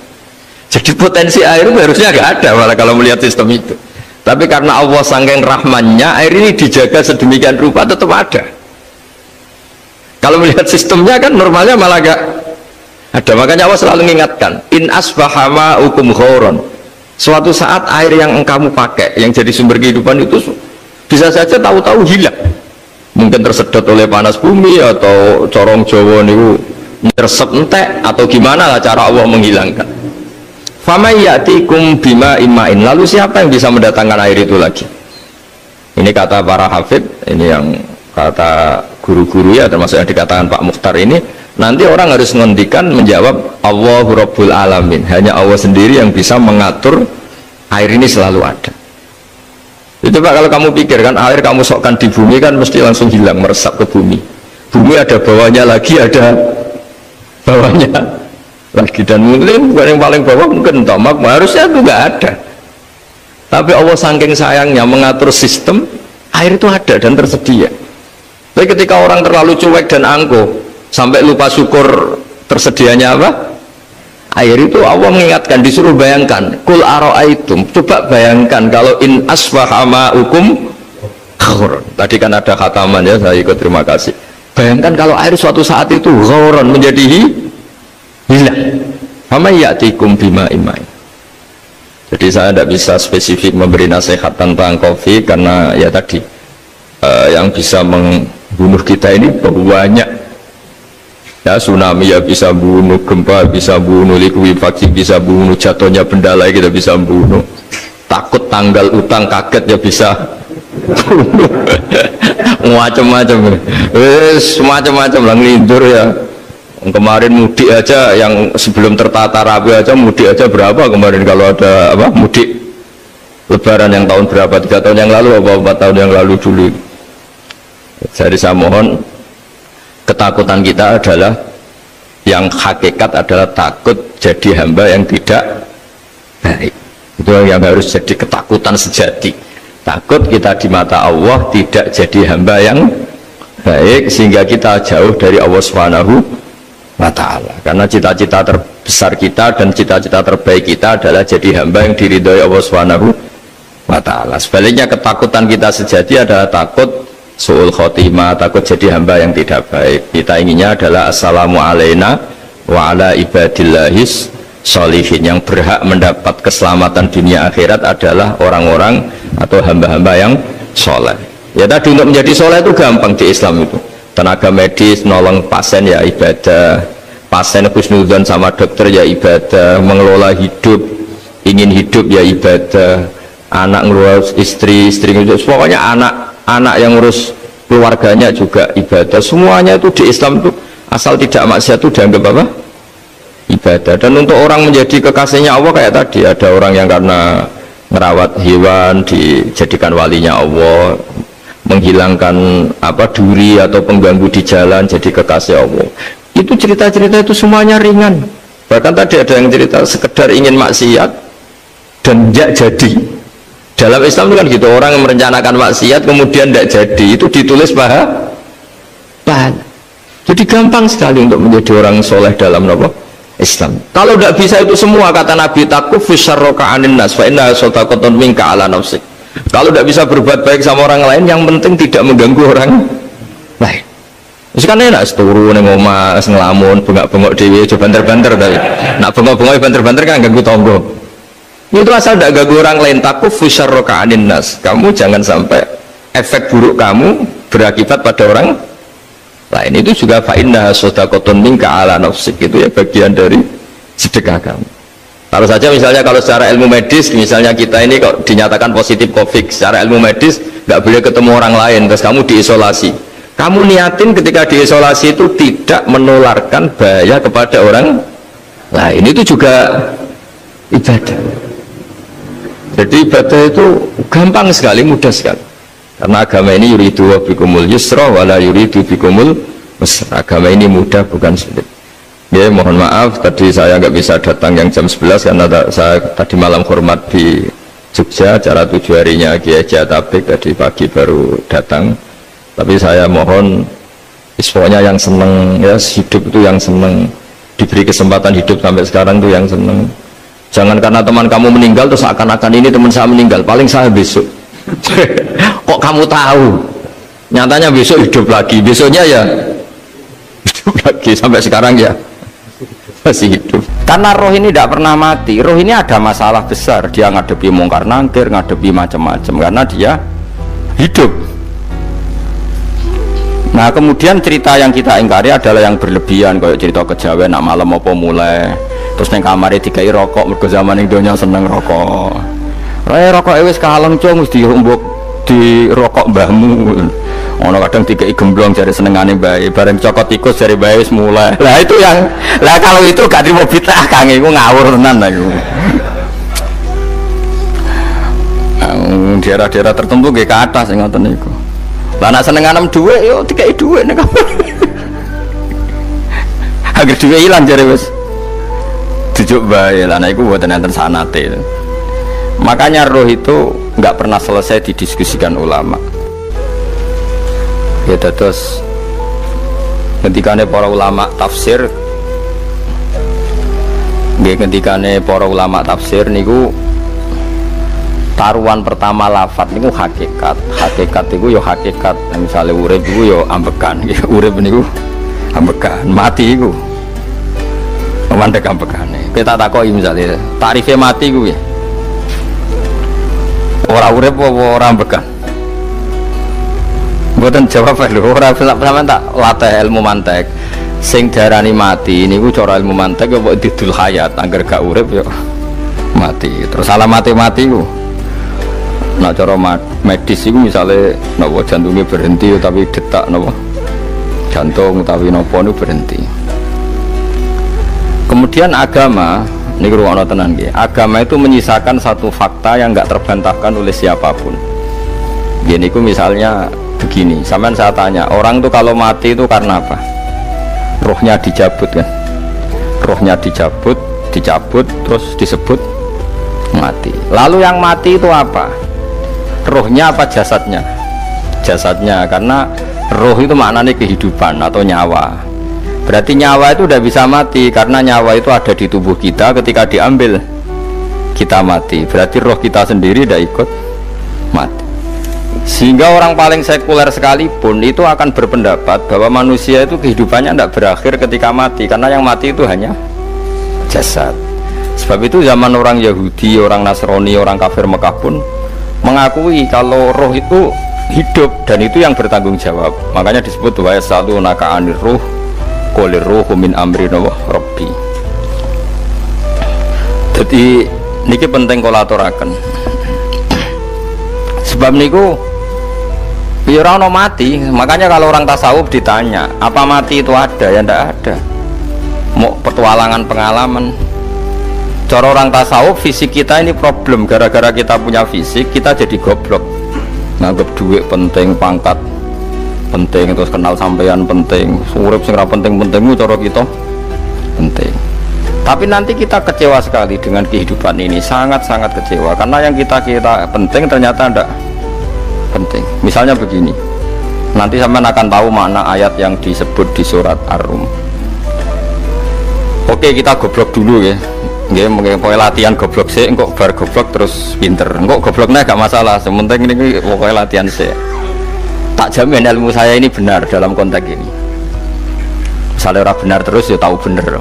Speaker 1: Jadi potensi air itu harusnya nggak ada malah kalau melihat sistem itu. Tapi karena Allah saking rahmannya air ini dijaga sedemikian rupa tetap ada. Kalau melihat sistemnya kan normalnya malah nggak ada. Makanya Allah selalu mengingatkan in asbaha ma'ukum ghoron. Suatu saat air yang kamu pakai yang jadi sumber kehidupan itu bisa saja tahu-tahu hilang, mungkin tersedot oleh panas bumi atau corong Jawa niku nyeresep entek atau gimana lah cara Allah menghilangkan. Famay ya'tikum bima'in ma'in. Lalu siapa yang bisa mendatangkan air itu lagi? Ini kata para hafidh, ini yang kata guru-guru ya, termasuk yang dikatakan Pak Mukhtar ini. Nanti orang harus menghentikan menjawab Allahu Rabbul Alamin, hanya Allah sendiri yang bisa mengatur air ini selalu ada. Itu Pak, kalau kamu pikir kan air kamu sokkan di bumi kan mesti langsung hilang, meresap ke bumi. Bumi ada bawahnya lagi, ada bawahnya lagi, dan mungkin bukan yang paling bawah mungkin tomak, harusnya itu nggak ada. Tapi Allah saking sayangnya mengatur sistem air itu ada dan tersedia. Tapi ketika orang terlalu cuek dan angkuh sampai lupa syukur tersedianya apa? Air itu Allah mengingatkan, disuruh bayangkan kul ara'aitum, coba bayangkan kalau in asbaha ma'ukum ghoron. Tadi kan ada khataman ya, saya ikut, terima kasih. Bayangkan kalau air suatu saat itu ghoron menjadi hilang. Fama ya'tikum bima'in ma'in. Jadi saya tidak bisa spesifik memberi nasihat tentang COVID karena ya tadi yang bisa membunuh kita ini banyak. Ya, tsunami ya bisa bunuh, gempa bisa bunuh, likuifaksi bisa bunuh, jatuhnya benda lain kita bisa bunuh, takut tanggal utang kaget ya bisa bunuh. Macam-macam, semacam-macam lah, ngelindur ya. Kemarin mudik aja yang sebelum tertata rapi aja, mudik aja berapa kemarin kalau ada apa mudik lebaran yang tahun berapa, 3 tahun yang lalu apa 4 tahun yang lalu dulu. Jadi saya mohon, ketakutan kita adalah yang hakikat adalah takut jadi hamba yang tidak baik. Itu yang harus jadi ketakutan sejati. Takut kita di mata Allah tidak jadi hamba yang baik sehingga kita jauh dari Allah Subhanahu wa ta'ala. Karena cita-cita terbesar kita dan cita-cita terbaik kita adalah jadi hamba yang diridhoi Allah Subhanahu wa ta'ala. Sebaliknya ketakutan kita sejati adalah takut su'ul khotimah, takut jadi hamba yang tidak baik. Kita inginnya adalah assalamu alaina wa ala ibadillahis sholihin. Yang berhak mendapat keselamatan dunia akhirat adalah orang-orang atau hamba-hamba yang soleh. Ya tadi untuk menjadi soleh itu gampang di Islam itu. Tenaga medis nolong pasien ya ibadah, pasien husnudzon sama dokter ya ibadah, mengelola hidup, ingin hidup ya ibadah, anak ngurus istri, pokoknya anak yang ngurus keluarganya juga ibadah. Semuanya itu di Islam itu asal tidak maksiat itu dianggap apa? Ibadah. Dan untuk orang menjadi kekasihnya Allah kayak tadi, ada orang yang karena merawat hewan dijadikan walinya Allah, menghilangkan duri atau pengganggu di jalan jadi kekasih Allah. Itu cerita-cerita itu semuanya ringan. Bahkan tadi ada yang cerita sekedar ingin maksiat dan tidak jadi. Dalam Islam itu kan gitu, orang yang merencanakan maksiat kemudian tidak jadi, itu ditulis pahala. Jadi gampang sekali untuk menjadi orang soleh dalam Islam. Kalau tidak bisa itu semua, kata Nabi, takufus syarroka anin nas fa inna sadaqatun minka ala nafsik. Kalau tidak bisa berbuat baik sama orang lain, yang penting tidak mengganggu orang lain. Terus kan enak seturu ning omah ngelamun bengak-bengok dhewe aja banter-banter tapi nak bengok-bengok banter-banter kan ganggu tangga. Itu asal tidak ganggu orang lain. Takufus syarroka anin nas. Kamu jangan sampai efek buruk kamu berakibat pada orang lain. Itu juga fa inna sadaqatun minka ala nafsik, itu ya bagian dari sedekah kamu. Kalau saja misalnya kalau secara ilmu medis, misalnya kita ini kok dinyatakan positif COVID, secara ilmu medis nggak boleh ketemu orang lain, terus kamu diisolasi. Kamu niatin ketika diisolasi itu tidak menularkan bahaya kepada orang lain, itu juga ibadah. Jadi ibadah itu gampang sekali, mudah sekali. Karena agama ini yuridu wa bikumul yusra wala yuridu bikumul usra. Agama ini mudah, bukan sulit. Ya, mohon maaf tadi saya nggak bisa datang yang jam 11 karena saya tadi malam hormat di Jogja, acara 7 harinya Kiai Tabik, tadi pagi baru datang. Tapi saya mohon isponya yang seneng, ya hidup itu yang seneng, diberi kesempatan hidup sampai sekarang itu yang seneng. Jangan karena teman kamu meninggal terus akan-akan ini teman saya meninggal, paling saya besok. Kok kamu tahu? Nyatanya besok hidup lagi, besoknya ya hidup lagi, sampai sekarang ya masih hidup. Karena roh ini tidak pernah mati. Roh ini ada masalah besar, dia ngadepi mungkar nangkir, ngadepi macam-macam karena dia hidup. Nah kemudian cerita yang kita ingkari adalah yang berlebihan, kayak cerita kejawen nak malam apa mulai terus neng kamare dikai rokok, mergo zaman ning donya seneng rokok. Rokok wis kaleng cung, wis dirumbuk di rokok mbahmu. Ono kadang dikai gemblong jare senengane bae, bareng cokot tikus jare bae wis mulai. Lah itu yang kalau itu gak trimo bid'ah Kang, iku ngawur tenan lah iku. Daerah-daerah tertentu nggih ke atas sing ngoten niku. Lah nek senengane dhuwit yo dikai dhuwit nek kamar. Agar dhuwit ilang jare wis dijuk bae. Lah nek iku mboten enten sanate. Makanya roh itu nggak pernah selesai didiskusikan ulama. Ya terus ketikane para ulama tafsir, ketikane para ulama tafsir niku taruhan pertama lafadz niku hakikat. Hakikat niku yo hakikat. Misalnya urip niku yo ambekan, urip niku ambekan, mati niku mandek ambekane. Kita takoki misalnya tarife mati ku ya. Ora urip apa ora ambekan? Mboten jawab lho, ora sampean tak latih ilmu mantek. Sing diarani mati niku cara ilmu mantek ya kok didul hayat, angger gak urip ya mati. Terus alamat mati ku. Nah cara medis iku misale napa jantungnya berhenti tapi detak napa jantung tapi napa niku berhenti. Kemudian agama ini ruang tenan nggih. Agama itu menyisakan satu fakta yang enggak terbantahkan oleh siapapun. Gini ku misalnya begini, sampean saya tanya, orang itu kalau mati itu karena apa? Rohnya dicabut kan? Rohnya dicabut, terus disebut mati. Lalu yang mati itu apa? Rohnya apa jasadnya? Jasadnya, karena roh itu maknanya kehidupan atau nyawa. Berarti nyawa itu udah bisa mati karena nyawa itu ada di tubuh kita, ketika diambil kita mati. Berarti roh kita sendiri udah ikut mati. Sehingga orang paling sekuler sekalipun itu akan berpendapat bahwa manusia itu kehidupannya tidak berakhir ketika mati, karena yang mati itu hanya jasad. Sebab itu zaman orang Yahudi, orang Nasrani, orang kafir Mekah pun mengakui kalau roh itu hidup dan itu yang bertanggung jawab. Makanya disebut wa yasalunaka anir ruh qolir ruhu min amri rabbi. Jadi niki penting kula aturaken. Sebab niku ya ora ono mati. Makanya kalau orang tasawuf ditanya, apa mati itu ada? Ya ndak ada. Mau petualangan pengalaman. Cara orang tasawuf fisik kita ini problem, gara-gara kita punya fisik kita jadi goblok. nganggep duit penting, pangkat penting, terus kenal sampean penting, urip sing ra penting-pentingmu cara kita penting. Tapi nanti kita kecewa sekali dengan kehidupan ini, sangat-sangat kecewa karena yang kita penting ternyata tidak penting. Misalnya begini, nanti sampean akan tahu makna ayat yang disebut di surat Ar-Rum. Oke, kita goblok dulu ya. Nggih, mungkin latihan goblok sih, engkau bar goblok terus pinter. Engkau gobloknya gak masalah, sementing ini pokoknya latihan sih. Tak jamin ilmu saya ini benar dalam konteks ini. Misalnya orang benar terus ya tahu bener.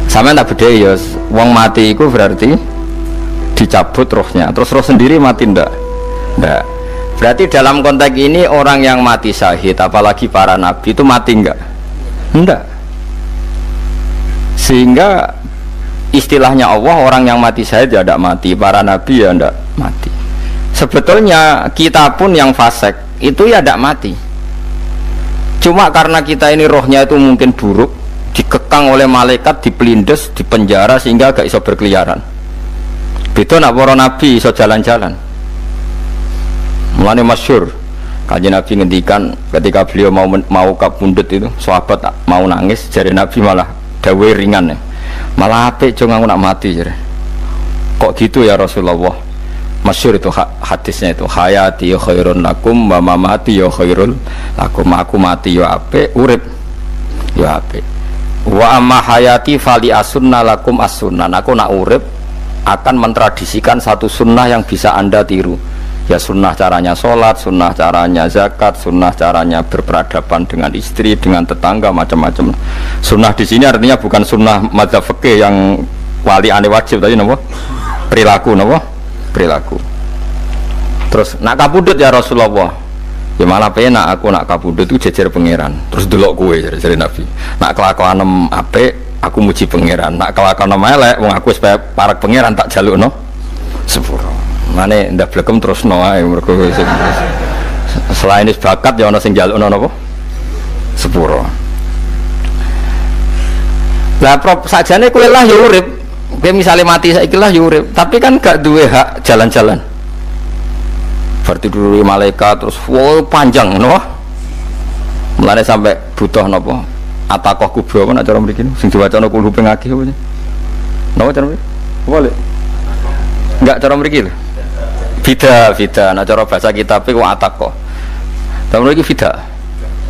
Speaker 1: Sama tak beda ya, wong mati itu berarti dicabut rohnya, terus roh sendiri mati ndak? Ndak. Berarti dalam konteks ini orang yang mati syahid, apalagi para nabi itu mati enggak? Ndak. Sehingga istilahnya Allah, orang yang mati syahid ya ndak mati, para nabi ya ndak mati. Sebetulnya kita pun yang fasik itu ya ndak mati. Cuma karena kita ini rohnya itu mungkin buruk, dikekang oleh malaikat, dipelindes, dipenjara sehingga gak iso berkeliaran. Beda nak para nabi iso jalan-jalan. Mulane masyhur kanjeng Nabi ngendikan ketika beliau mau kabundut itu, sahabat mau nangis, jare Nabi malah dawuhe ringan ya. Malah apik cung aku nak mati jare. Kok gitu ya Rasulullah? Masyhur itu hadisnya itu, hayati khairun lakum wa mamati ya khairul lakum. Aku mati ya apik, urip ya apik. Wa amma hayati fali asunna lakum as-sunnah. Aku nak urip akan mentradisikan satu sunnah yang bisa Anda tiru. Ya sunnah caranya sholat, sunnah caranya zakat, sunnah caranya berperadaban dengan istri, dengan tetangga, macam-macam. Sunnah di sini artinya bukan sunnah madzhab fikih yang wali ane wajib tadi, napa? Perilaku, napa? Perilaku. Terus nak kabudut ya Rasulullah. Ya malah penak aku nak kabudut itu jejer pangeran. Terus delok kowe jare Nabi. Nak kelakuan apik aku muji pangeran. Nak kelakuan elek wong aku supaya parak pangeran tak jalukno sepuro. Mane ndak blekem terusno ae mergo selain bakat ya ana sing jalukno napa? Sepuro. Lah prop sajane kowe lah ya urip. Kowe misale mati saiki lah ya urip, tapi kan gak duwe hak jalan-jalan. Berarti dulu malaikat terus wow panjang no. Mulane sampai butuh napa? Atakoh kubro apa nak cara mriki sing diwacana kulo ping akeh apa. Napa cara mriki? Boleh. Enggak cara mriki lho. Fida, nah cara bahasa kitab iku atakoh. Cara mriki fida.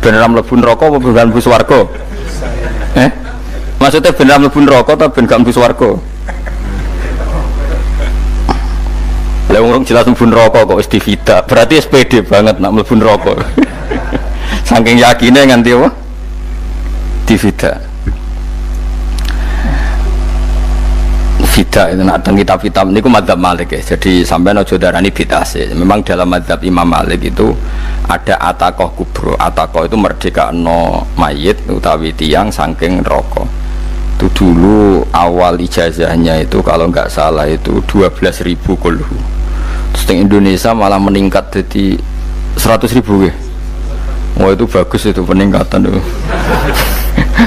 Speaker 1: Beneran mlebu neraka apa beneran mlebu swarga? Maksudnya beneran mlebu neraka atau ben gak mlebu swarga? Lah wong jelas mlebu neraka kok wis divida. Berarti SPD banget nak mlebu neraka. Saking yakine nganti apa? Divida. Vida itu nak teng kitab-kitab niku madzhab Malik ya. Jadi sampean aja darani bid'ah sih. Memang dalam madzhab Imam Malik itu ada atakoh kubro. Atakoh itu merdekano mayit utawi tiang saking neraka. Itu dulu awal ijazahnya itu kalau nggak salah itu 12.000 kulhu. Terus di Indonesia malah meningkat jadi 100.000 ya. Wah itu bagus itu peningkatan itu.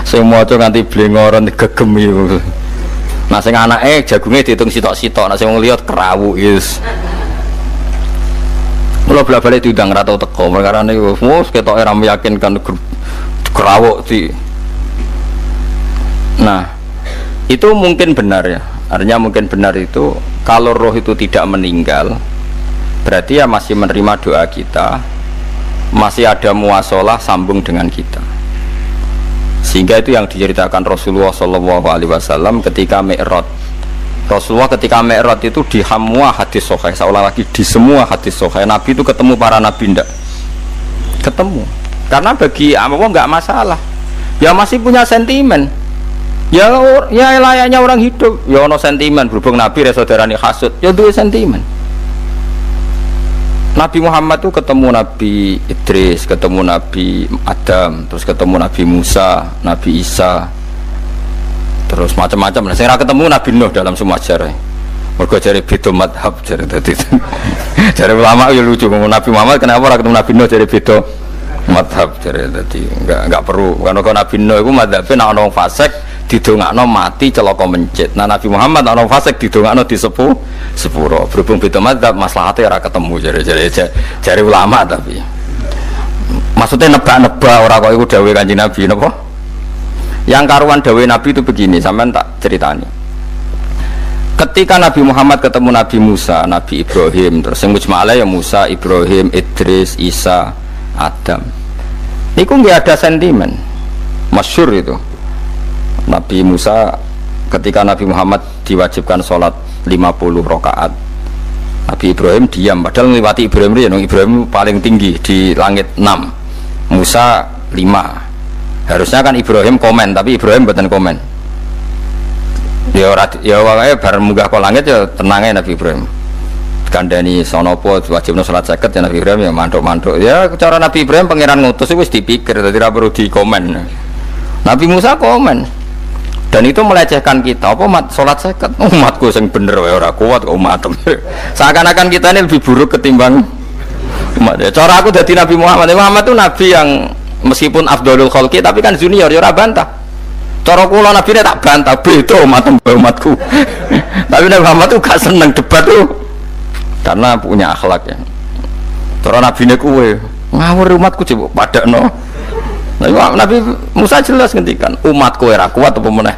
Speaker 1: Saya mau coba nanti blengoran gegem itu. Nah sing anake jagungnya dihitung sitok-sitok, nah sing lihat kerawu is. Mula balik diundang ratau teko, perkara niku wis ketok ora meyakinkan kerawuk di. Nah, itu mungkin benar ya. Artinya mungkin benar itu kalau roh itu tidak meninggal, berarti ya masih menerima doa kita, masih ada muasalah sambung dengan kita. Sehingga itu yang diceritakan Rasulullah SAW ketika Mi'raj. Rasulullah ketika Mi'raj itu di semua hadis sahih, seolah lagi di semua hadis sahih Nabi itu ketemu para nabi ndak? Ketemu. Karena bagi apa nggak masalah. Ya masih punya sentimen. Ya layaknya orang hidup. Ya ono sentimen berhubung Nabi saudarane hasud. Ya duwe sentimen. Nabi Muhammad itu ketemu Nabi Idris, ketemu Nabi Adam, terus ketemu Nabi Musa, Nabi Isa, terus macam-macam. Nah, saya ketemu Nabi Nuh dalam semua sejarah. Mergo jare beda madhab jare tadi. Jare ulama ya lucu ngomong Nabi Muhammad kenapa ora ketemu Nabi Nuh jare beda madhab jare tadi. Enggak perlu. Karena Nabi Nuh itu madhabnya nek ana wong fasik didongakno mati celaka mencit. Nah Nabi Muhammad ana fasik didongakno di sepuro. Berhubung beda madzhab maslahate ora ketemu jare ulama tapi. Maksudnya nebak-nebak ora kok iku dawuhe Kanjeng Nabi napa? Yang karuan dawuhe Nabi itu begini, sampean tak ceritani. Ketika Nabi Muhammad ketemu Nabi Musa, Nabi Ibrahim, terus yang mujma'alah ya Musa, Ibrahim, Idris, Isa, Adam. Niku nggak ada sentimen, masyhur itu. Nabi Musa ketika Nabi Muhammad diwajibkan sholat 50 rakaat, Nabi Ibrahim diam, padahal melewati Ibrahim paling tinggi di langit 6, Musa 5. Harusnya kan Ibrahim komen, tapi Ibrahim bukan komen. Ya wae bar munggah ke langit ya tenangnya Nabi Ibrahim. Kandani sonopo wajibno salat 50 ya Nabi Ibrahim ya mantuk-mantuk. Ya cara Nabi Ibrahim pangeran ngutus wis dipikir dadi ora perlu dikomen. Nabi Musa komen. Dan itu melecehkan kita. Apa salat 50? Umatku sing bener wae ora kuat kok umat. Seakan-akan kita ini lebih buruk ketimbang umat. Ya, cara aku dadi Nabi Muhammad. Muhammad itu nabi yang meskipun afdhalul khalqi tapi kan junior ya ora bantah. Cara kula Nabi tak bantah beda umatku. Tapi Nabi Muhammad tuh gak seneng debat tuh karena punya akhlak ya. Cara Nabi ini kuwe ngawur umatku coba padakno. Nabi Musa jelas ngendikan umatku ora kuat apa meneh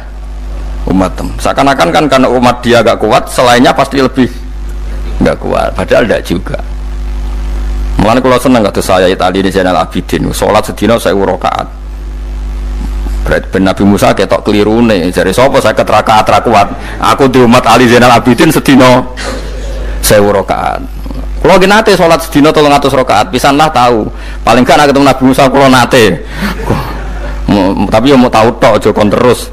Speaker 1: umatem. Seakan-akan kan karena umat dia gak kuat, selainnya pasti lebih gak kuat. Padahal tidak juga. Mulane kula seneng kados saya Itali di Zainal Abidin, salat sedina 1000 rakaat. Berarti Nabi Musa ketok keliru nih. Jadi sopo saya rakaat ra kuat. Aku di umat Ali Zainal Abidin sedina 1000 rakaat. Kalau nate sholat sedina 300 rakaat, pisanlah tahu. Paling kan ketemu Nabi Musa kalau nate. Tapi mau tahu tok aja kon terus.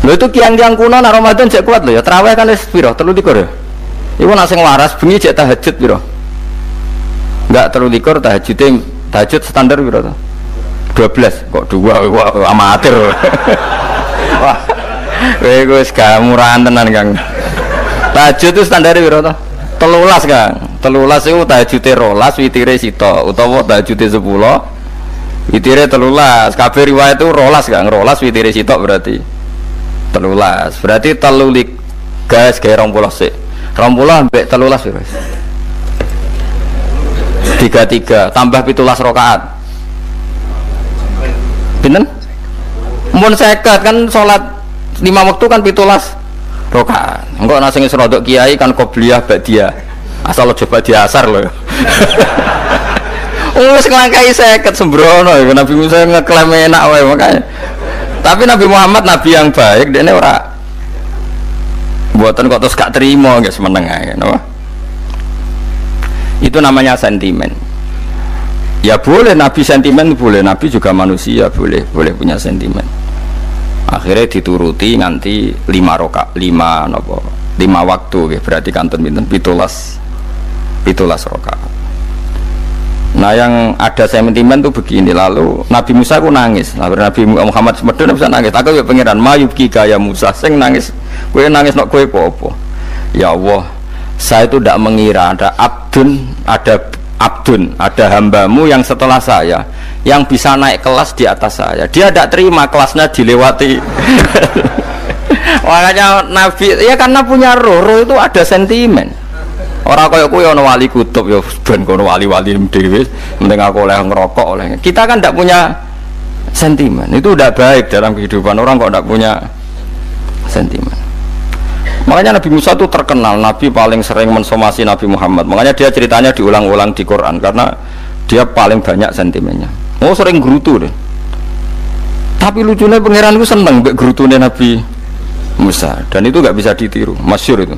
Speaker 1: Lho itu kiang-kiang kuno nak Ramadan cek kuat lho ya. Tarawih kan wis piro? 23 ya. Iku nak sing waras bengi cek tahajud piro? Enggak 23 tahajud standar piro to? 12 kok 2 wah amatir. Wah. Kowe wis gak murahan tenan Kang. Tahajud itu standare piro to? 13 Kang. 13 iku tahajude 12 witire sita utawa tahajude 10 witire 13. Kabeh riwayat itu 12 Kang. 12 witire sita berarti 13. Berarti 3 guys gawe 20 sik. 20 ambek 13 piro? 33 tambah 17 rakaat. Pinten? Mun 50 kan sholat 5 waktu kan 17 rakaat. Engko ana sing rodok kiai kan qobliyah ba'diyah. Asal coba diasar lho. Wis nglangkai 50 sembrono ya Nabi Musa ngeklaim enak wae makanya. Tapi Nabi Muhammad nabi yang baik, dene ora mboten kok terus gak terima nggih semeneng ae napa. Itu namanya sentimen. Ya boleh Nabi sentimen, boleh Nabi juga manusia, boleh punya sentimen. Akhirnya dituruti nganti 5 waktu ya, berarti kantun pinten 17 rakaat. Nah yang ada sentimen tuh begini, lalu Nabi Musa ku nangis. Nabi Muhammad semedon bisa nangis. Aku ya pangeran mayubki gaya Musa sing nangis. Kowe nangis nok kowe apa? Ya Allah, saya itu tidak mengira ada ada hambamu yang setelah saya yang bisa naik kelas di atas saya. Dia tidak terima kelasnya dilewati. Makanya Nabi ya karena punya roh itu ada sentimen. Orang kaya kowe ana wali kutub ya ben kono wali-wali dhewe penting aku oleh ngerokok oleh. Kita kan tidak punya sentimen. Itu udah baik dalam kehidupan orang kok tidak punya sentimen. Makanya Nabi Musa itu terkenal, Nabi paling sering mensomasi Nabi Muhammad. Makanya dia ceritanya diulang-ulang di Quran karena dia paling banyak sentimennya. Oh sering gerutu deh. Tapi lucunya pangeran itu seneng mbek gerutunya Nabi Musa dan itu nggak bisa ditiru, masyhur itu.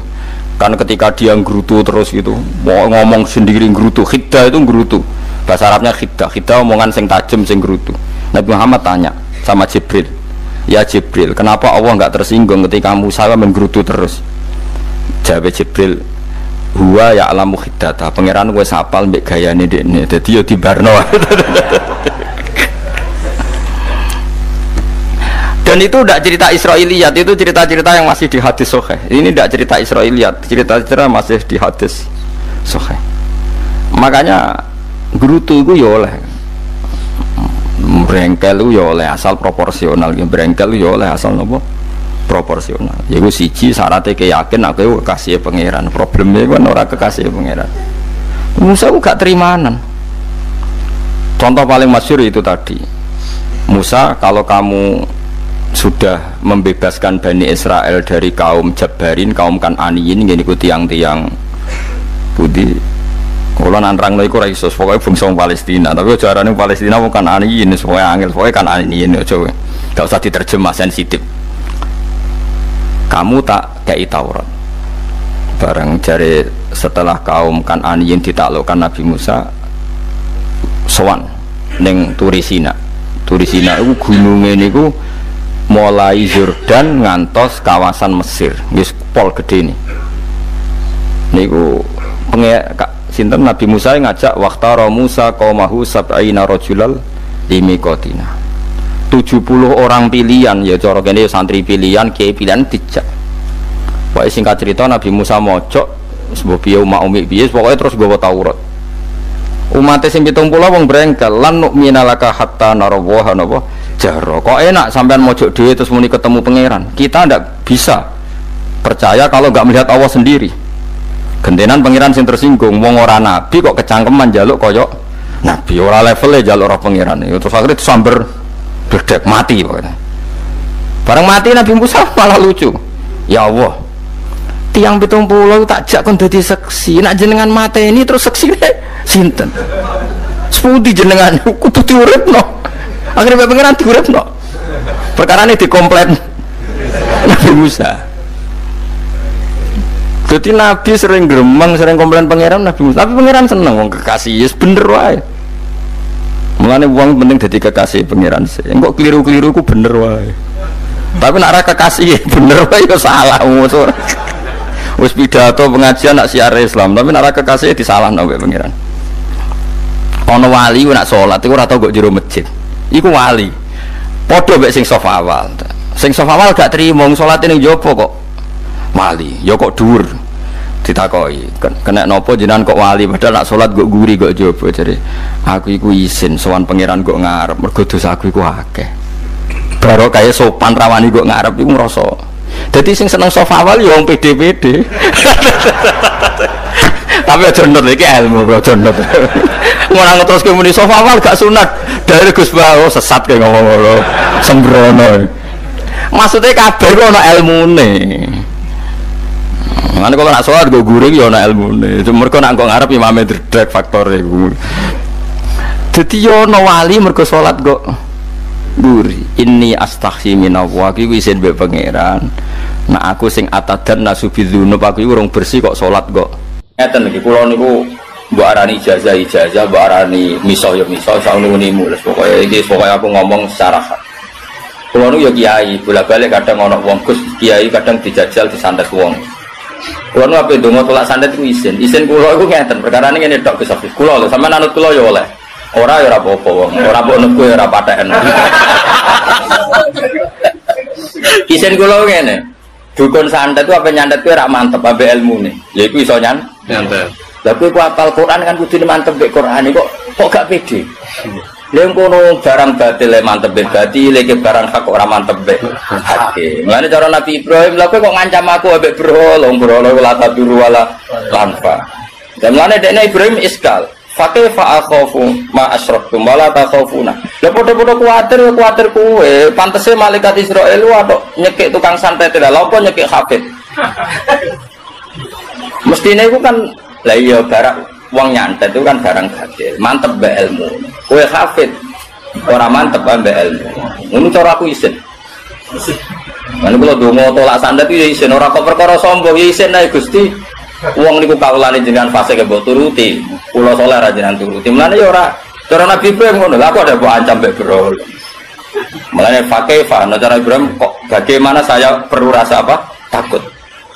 Speaker 1: Karena ketika dia gerutu terus gitu, mau ngomong sendiri gerutu, khiddah itu gerutu. Bahasa Arabnya khiddah omongan sing tajem sing gerutu. Nabi Muhammad tanya sama Jibril. Ya Jibril, kenapa Allah nggak tersinggung ketika Musa menggerutu terus? Jawab Jibril, huwa ya alamu khiddata. Pangeran gue sapal mbek gayane dekne. Dadi yo dibarno. Dan itu tidak cerita Israiliyat, itu cerita-cerita yang masih di hadis sahih. Ini tidak cerita Israiliyat, cerita-cerita masih di hadis sahih. Makanya gerutu itu ya oleh. Brengkel ya oleh asal proporsional, brengkel ya oleh asal nopo proporsional. Yaiku siji syaratnya keyakin aku kekasih pangeran. Problemnya kan ora kekasih pangeran. Musa gak terimanan. Contoh paling masyhur itu tadi. Musa, kalau kamu sudah membebaskan Bani Israel dari kaum Jabbarin, kaum Kan'aniyin, ngene iku tiang-tiang putih. Kalau nantrang lagi kurang isos, pokoknya bangsa Palestina. Tapi ajaran yang Palestina bukan Kan'aniyin, pokoknya angel, pokoknya Kan'aniyin. Coba, gak usah diterjemah sensitif. Kamu tak kei Taurat. Bareng jari setelah kaum Kan'aniyin ditaklukkan Nabi Musa, sowan neng Turisina. Turisina itu gunungnya niku mulai Yordan ngantos kawasan Mesir, wis pol gede nih. Niku sinten Nabi Musa ngajak waqtara Musa qaumahu sab'ina rajulal limiqatina. 70 orang pilihan ya cara kene santri pilihan, kiai pilihan dijak. Pokoke singkat cerita Nabi Musa mojok sebab piye umat umi piye pokoke terus nggawa Taurat. Umat sing 70 wong brengkel lan nu'minalaka hatta narawaha napa jahra. Kok enak sampean mojok dhewe terus muni ketemu pangeran. Kita ndak bisa percaya kalau enggak melihat Allah sendiri. Gentenan pangeran sing tersinggung, wong ora nabi kok kecangkeman njaluk koyok nabi, ora levele njaluk ora pangeran. Terus akhirnya disamber bledek mati pokoknya. Bareng mati Nabi Musa malah lucu. Ya Allah, tiang 70 tak jak kon dadi seksi, nak jenengan mateni terus seksine sinten? Sepundi jenengan kudu diuripno. Akhirnya pangeran diuripno. Perkarane dikomplain Nabi Musa. Jadi Nabi sering gremeng, sering komplain pangeran Nabi Musa. Tapi pangeran seneng wong kekasih, yes bener wae. Mulane wong penting dadi kekasih pangeran sih. Engko keliru-keliru ku bener wae. Tapi nek ora kekasih bener wae kok salah musuh. Wis pidato pengajian nak siar Islam, tapi nek ora kekasih disalahno mbek pangeran. Ana wali ku nak salat iku ora tau kok jero masjid. Iku wali. Padha mbek sing saf awal. Sing saf awal gak trimo salat ning jopo kok. Wali, ya kok dhuwur. Ditakoki, kena nopo jenengan kok wali padahal nak salat kok guri kok jaba jare. Aku iku isin sowan pangeran kok ngarep mergo dosaku iku akeh. Baro kaya sopan rawani kok ngarep iku ngrasa. Dadi sing seneng sofa awal ya wong pede-pede. Tapi aja nut iki ilmu kok aja nut. Ora ngeteruske muni sofa awal gak sunat. Dari Gus Bawo sesat kaya ngomong ngono. Sembrono. Maksudnya kabeh kok ana ilmune. Mana kalau nak sholat gue guring ya nak ilmu nih. Mereka nak gue ngarep imamnya dredeg faktor itu. Jadi yo no wali mereka sholat gue guri. Ini astaghfi minallah. Aku isin be pangeran. Nah aku sing atadan nasubidunub aku urung bersih kok sholat gue. Ngeten lagi. Kulo niku mbok arani ijazah, mbok arani misal ya misal. Saya nunimu. Pokoknya aku ngomong secara hak. Kulo niku ya kiai. Bolak-balik kadang ono wong Gus kiai kadang dijajal disantet wong. Kulo nu ape ndonga tolak sandet ku isin. Isin kulo iku ngeten, perkarane ngene tok Gus Afif. Kulo lho sampean anut kulo ya oleh. Ora ya ora apa-apa wong. Ora mbok nego ya ora patheken. Isin kulo ngene. Dukun santet ku ape nyantet ku ora mantep ambek ilmune. Lha iku iso nyantet. Lah kowe ku hafal Quran kan kudu mantep mbek Quran kok gak pede. Lha ngono barang batil mantep mbek batil, iki barang hak ora mantep mbek hak. Mulane cara Nabi Ibrahim lha kowe kok ngancam aku ambek berhala la taduru wala lanfa. Dan mulane dekne Ibrahim iskal. Fa akhafu ma asyraktum wala takhafuna. Lha padha-padha kuwatir kowe, pantese malaikat Israil wae nyekik tukang santet lha apa nyekik hafid. Mestine iku kan lah iya barang wong nyantet itu kan barang batil, mantep mbek ilmu. Kowe hafid ora mantep mbek ilmu. Ngono cara aku isin. Lan kula donga tolak santet iki isin ora kok perkara sombong, ya isin ae Gusti. Wong niku kawulane jenengan fase ke mbok turuti. Kula saleh ra jenengan turuti. Mulane ya ora cara Nabi Ibrahim ngono. Lah aku ada mbok ancam mbek bro. Mulane fakaifa cara Ibrahim kok bagaimana saya perlu rasa apa? Takut.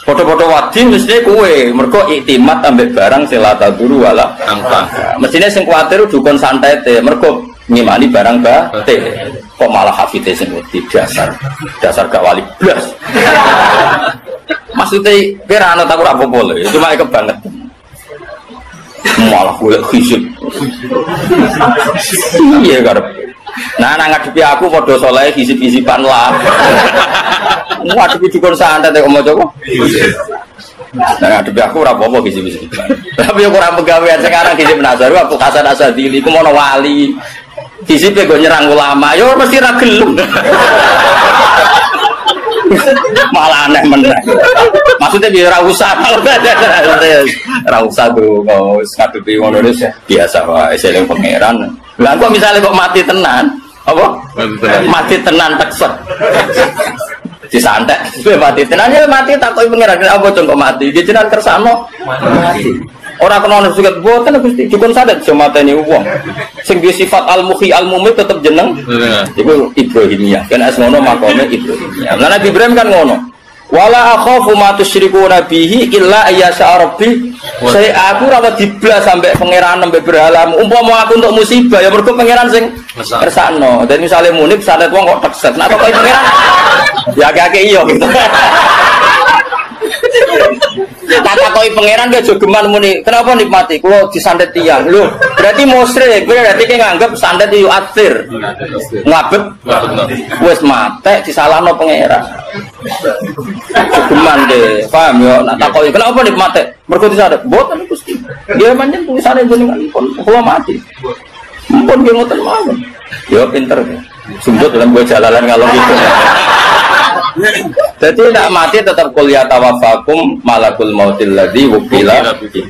Speaker 1: Foto-foto wajib mesti kue, mereka iktimat ambek barang selata dulu wala angka. Mestinya sing kuatir dukun santai teh, mereka ngimani barang batil. Kok malah hafidnya sing dasar gak wali blas. Maksudnya kira anak tak apa boleh, cuma kebanget. Malah boleh khisib. Iya karep. Nah, ngadepi aku padha saleh hisib-hisiban lah. Ngadepi dukun santet kok maca kok. Nah, ngadepi aku ora apa-apa hisib-hisiban. Tapi yo ora pegawean sekarang hisib nazar aku Hasan Asadili ku mono wali. Hisibe go nyerang ulama, yo mesti ra gelem. Malah aneh meneh. Maksudnya biar ora usah ora usah tuh kok ngadepi ngono biasa wae eling pangeran. Lah kok misalnya kok mati tenan, apa? Mati tenan tekset. Disantet, mati tenan ya mati takoki pangeran apa kok mati? Iki jenengan kersano mati. Ora kena nafsu ket boten Gusti dikon sadet aja mateni wong. Sing duwe sifat al-muhi al-mumit tetep jeneng. Iku Ibrahimiyah. Kan asmono makome Ibrahimiyah. Lah Nabi Ibrahim kan ngono. Wala akhafu ma tusyrikuna bihi illa ayyasha rabbi. Saya aku ora diblas sampai pangeran sampai berhala. Umpama aku untuk musibah ya mergo pangeran sing kersakno. Dan misale munib sadet wong kok tekset. Nek kok pangeran ya akeh iya gitu. Kata koi pangeran dia jogeman muni. Kenapa nikmati? Kalau disantet tiang, loh. Berarti musyrik. Berarti kayak nganggep santet itu atir, ngabet. Wes mate disalahno pangeran. Jogeman deh, paham ya? Nak koi kenapa nikmati? Mergo disantet. Boten Gusti. Dia manjen tulisane jenengan pun kula mati. Pun nggih ngoten mawon. Ya pinter. Sumber dalam buat jalalan kalau gitu. Jadi nak mati tetap kuliah tawafakum malakul mautil ladzi wukila itu.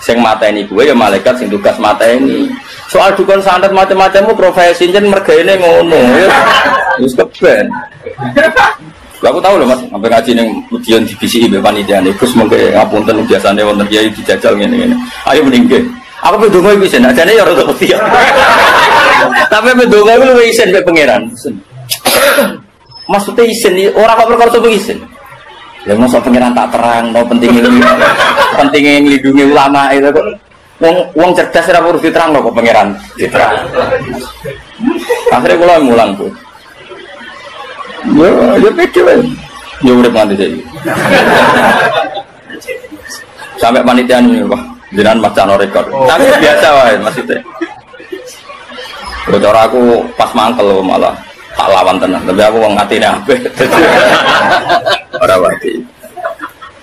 Speaker 1: Sing mateni kuwe ya malaikat sing tugas mateni. Soal dukun santet macam-macammu profesi jen mergaine ngono ya. Wis keben. Aku tahu loh Mas, sampai ngaji ning ujian divisi mbek panitiane. Gus mengke ngapunten biasane wonten kiai dijajal ngene-ngene. Ayo meninggal. Aku pe donga iki sen, ajane ya rada wedi. Tapi pe donga kuwi luwih isen mbek pangeran. Maksudnya isin, orang kok perkara itu isin. Ya masa pengiran tak terang, no pentingnya ngelindungi ulama itu kok. Wong cerdas ora urus diterang kok pengiran diterang. Akhirnya kula mulang tuh. Ya pede wae. Ya urip nganti saiki. Sampai panitia ini, Pak, jenengan maca rekor. Tapi biasa wae maksudnya. Bocor aku pas mangkel malah tak lawan tenang, tapi aku wong atine apik. Ora wati.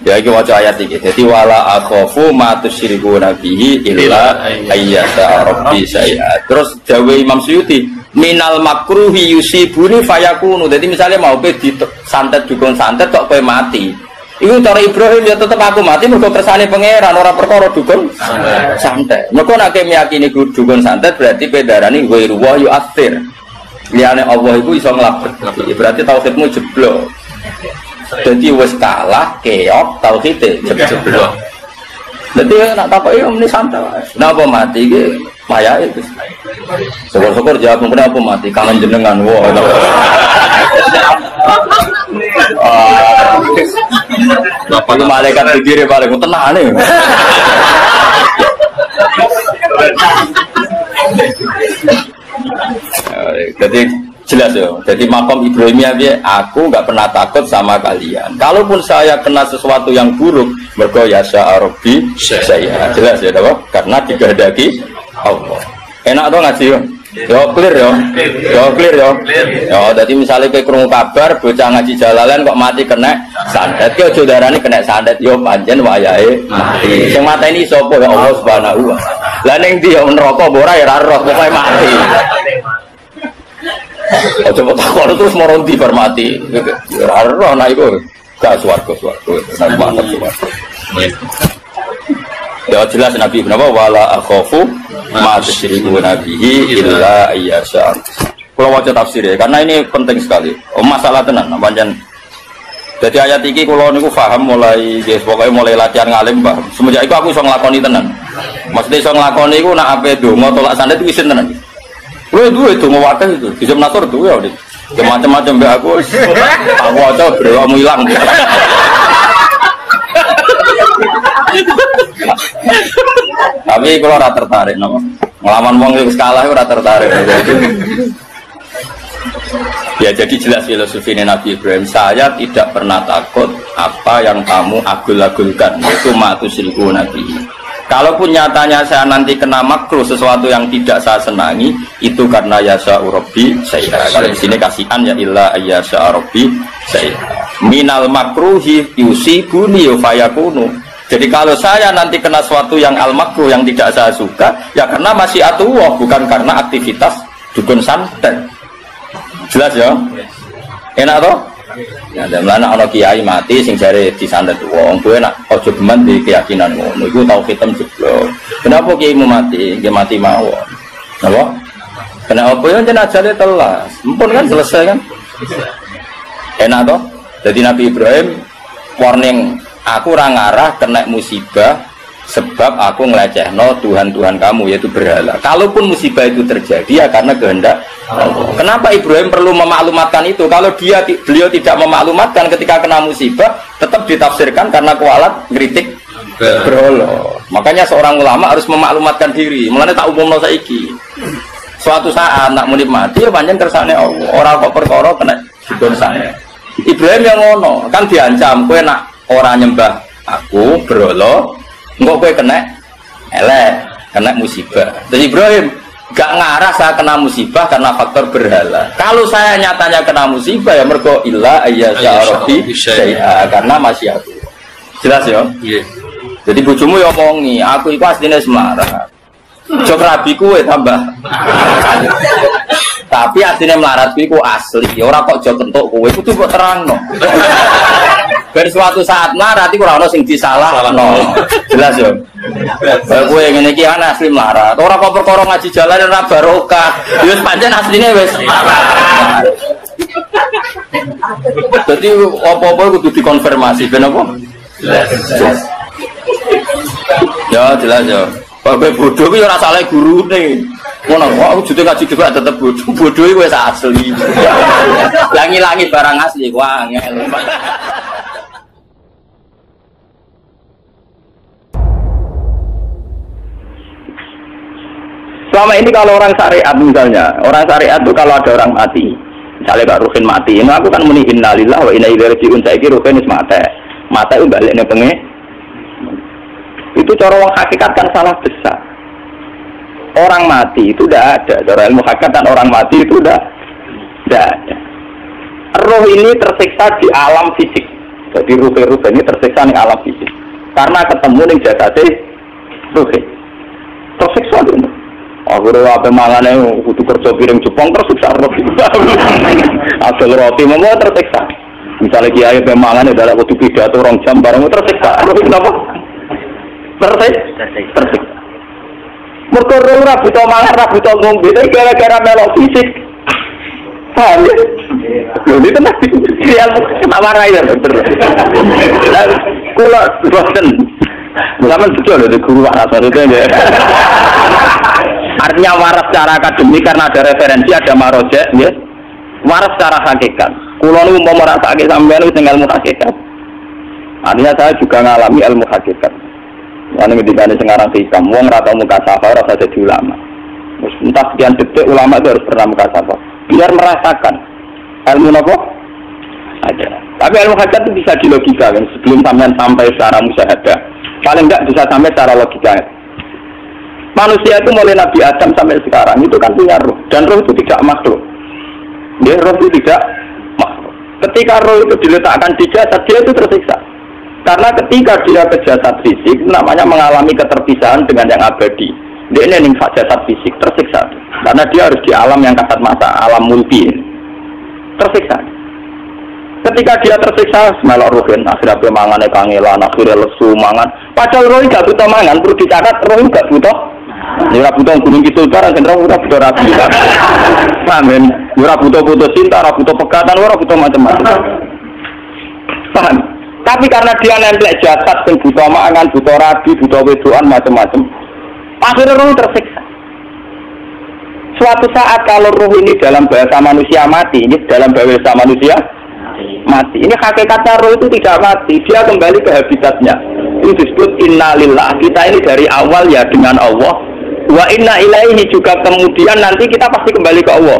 Speaker 1: Ya iki waca ayat iki. Dadi wala akhafu ma tusyrikuna bihi illa ayyasha rabbi saya. Terus dawe Imam Suyuti, minal makruhi yusibuni fayakunu. Dadi misalnya mau pe disantet dukun santet kok kowe mati. Iku cara Ibrahim ya tetep aku mati mergo kersane pangeran ora perkara dukun santet. Mergo nek meyakini dukun santet berarti pedarani ghairu wa yu'athir. Liane Allah itu iso nglabet. Berarti tauhidmu jeblok. Jadi wis kalah keok tauhide jeblok. Dadi nek takoki muni santai. Napa mati iki mayake Gus. Syukur-syukur jawab mengene apa mati kangen jenengan. Wah. Bapak malaikat berdiri paling tenane. Jadi jelas ya. Jadi makom Ibrahimiyah dia, aku nggak pernah takut sama kalian. Kalaupun saya kena sesuatu yang buruk, mergo yasha Rabbi saya. Jelas ya, apa? Karena dikehendaki Allah. Enak dong ngaji yo. Yo clear yo. Yo clear yo. Yo, jadi misalnya kayak krungu kabar bocah ngaji jalalan kok mati kena santet, ki aja darane kena santet yo pancen wayahe mati. Sing mateni sapa ya Allah Subhanahu wa taala. Lah ning ndi yo neraka ora ya ora roh pokoke mati. Aja takon terus moronti bar mati. Ora roh nek iku gak swarga. Mantap swarga. Ya jelas Nabi kenapa wala akhafu ma tusyriku nabihi illa ayyasha. Kalau waca tafsir ya, karena ini penting sekali. Masalah tenan pancen. Jadi ayat iki kula niku paham mulai guys, pokoknya mulai latihan ngalim paham. Semenjak itu aku iso nglakoni tenan. Maksudnya iso nglakoni iku nek ape donga tolak sandet iku isin tenan. Kuwi duwe donga wadah itu, bisa menasor duwe ya. Macam-macam mbek aku. Aku waca brewamu ilang. Tapi kalau ora tertarik nama ngelawan wong wis kalah ora tertarik. Ya jadi jelas filosofi Nabi Ibrahim, saya tidak pernah takut apa yang kamu agul-agulkan, yaitu matu siriku Nabi. Kalaupun nyatanya saya nanti kena makruh sesuatu yang tidak saya senangi, itu karena yasa'u rabbi saya. Kalau di sini kasihan ya illa yasa'u rabbi saya. Minal makruhi yusibuni fayakunu. Jadi kalau saya nanti kena sesuatu yang al makruh yang tidak saya suka, ya karena masyiatullah, bukan karena aktivitas dukun santet. Jelas ya? Enak toh? Ya, dan mana orang kiai mati sing jare disantet wong, kowe nak aja geman di keyakinan ngono. Iku tau hitam jeblok. Kenapa kiaimu mati? Dia mati mawon. Napa? Kenapa ya jenazahnya telas? Mumpun kan selesai kan? Enak toh? Jadi Nabi Ibrahim warning, aku ora ngarah kena musibah sebab aku ngelecehno Tuhan-Tuhan kamu yaitu berhala. Kalaupun musibah itu terjadi ya karena kehendak Allah. Kenapa Ibrahim perlu memaklumatkan itu? Kalau beliau tidak memaklumatkan ketika kena musibah, tetap ditafsirkan karena kualat ngritik berhala. Makanya seorang ulama harus memaklumatkan diri. Mulane tak umumno saiki. Suatu saat nak munib mati ya pancen kersane Allah. Ora kok perkara kena dikon saya. Ibrahim yang ngono, kan diancam kowe nak ora nyembah aku berhala, engko kowe kena elek, kena musibah. Jadi Ibrahim gak ngarah saya kena musibah karena faktor berhala. Kalau saya nyatanya kena musibah ya mergo illa ayyasa'rabbi syai'a karena masih aku. Jelas ya? Iya. Jadi bojomu ya omongi, aku iku asline semlarat. Jok rabi kuwe tambah. Tapi asline melarat kuwi ku asli. Ya ora kok jok kentuk kowe kudu kok terangno. Ben suatu saat melarat iku ora ono sing disalahno. Jelas ya? Kowe ngene iki ana asli melarat. Ora kok perkara ngaji jalan ora barokah. Ya wis pancen asline wis. Jadi apa-apa kudu dikonfirmasi ben apa? Jelas. Ya jelas ya. Bapak bodoh itu ora salah gurune. Ngono, aku jute ngaji juga tetep bodoh. Bodoh itu wis asli. Langi-langi barang asli ku angel. Selama ini kalau orang syariat misalnya, orang syariat itu kalau ada orang mati, misalnya Kak Ruhin mati, ini aku kan muni innalillah wa inna ilaihi raji'un, saiki Ruhin wis mate. Mate itu balik ning pengen. Itu cara wong hakikat kan salah besar. Orang mati itu tidak ada. Cara ilmu hakikat kan orang mati itu tidak ada. Roh ini tersiksa di alam fisik. Jadi ruh ini tersiksa di alam fisik. Karena ketemu ning jasade ruh. Tersiksa itu. Akhirnya apa mangane kudu kerja piring Jepang tersiksa roh. Asal roti mau tersiksa. Misalnya kiai pemangan adalah kudu pidato 2 jam bareng tersiksa. Roh kenapa? Tersiksa. Mergo ora butuh mangan, ora butuh ngombe, gara-gara melok fisik. Paham ya? Lho itu nanti real tak warai ya, bener. Kula boten. Sampeyan betul lho guru waras maksudnya. Artinya waras secara akademik karena ada referensi, ada marojek, ya. Waras secara hakikat. Kula niku mau merasake sampeyan tinggal ilmu hakikat. Artinya saya juga ngalami ilmu hakikat. Karena ketika ini sekarang hikam, wong rata muka safa, rasa jadi ulama. Entah sekian detik ulama itu harus pernah muka safa, biar merasakan ilmu apa ada. Tapi ilmu hakikat itu bisa dilogikakan sebelum sampai secara musyahadah. Paling enggak bisa sampai secara logika. Manusia itu mulai Nabi Adam sampai sekarang itu kan punya roh, dan roh itu tidak makhluk. Dia roh itu tidak makhluk. Ketika roh itu diletakkan di jasad, dia itu tersiksa. Karena ketika dia ke jasad fisik, namanya mengalami keterpisahan dengan yang abadi. Dia ini jasad fisik tersiksa. Karena dia harus di alam yang kasat mata, alam multi. Tersiksa. Ketika dia tersiksa, melok ruhin, akhirnya pemangannya kangelan, akhirnya lesu mangan. Padahal roh tidak butuh mangan, perlu dicatat roh tidak butuh. Ora butuh gunung kidul barang, ora butuh rapi. Paham? Ora butuh putus cinta, ora butuh pegatan, ora butuh macam-macam. Paham? Tapi karena dia nempel jasad yang butuh mangan, butuh rabi, butuh wedoan, macam-macam, akhirnya roh tersiksa. Suatu saat kalau roh ini dalam bahasa manusia mati, ini dalam bahasa manusia mati. Ini hakikatnya roh itu tidak mati, dia kembali ke habitatnya. Ini disebut innalillah. Kita ini dari awal ya dengan Allah. Wa inna ilaihi juga kemudian nanti kita pasti kembali ke Allah.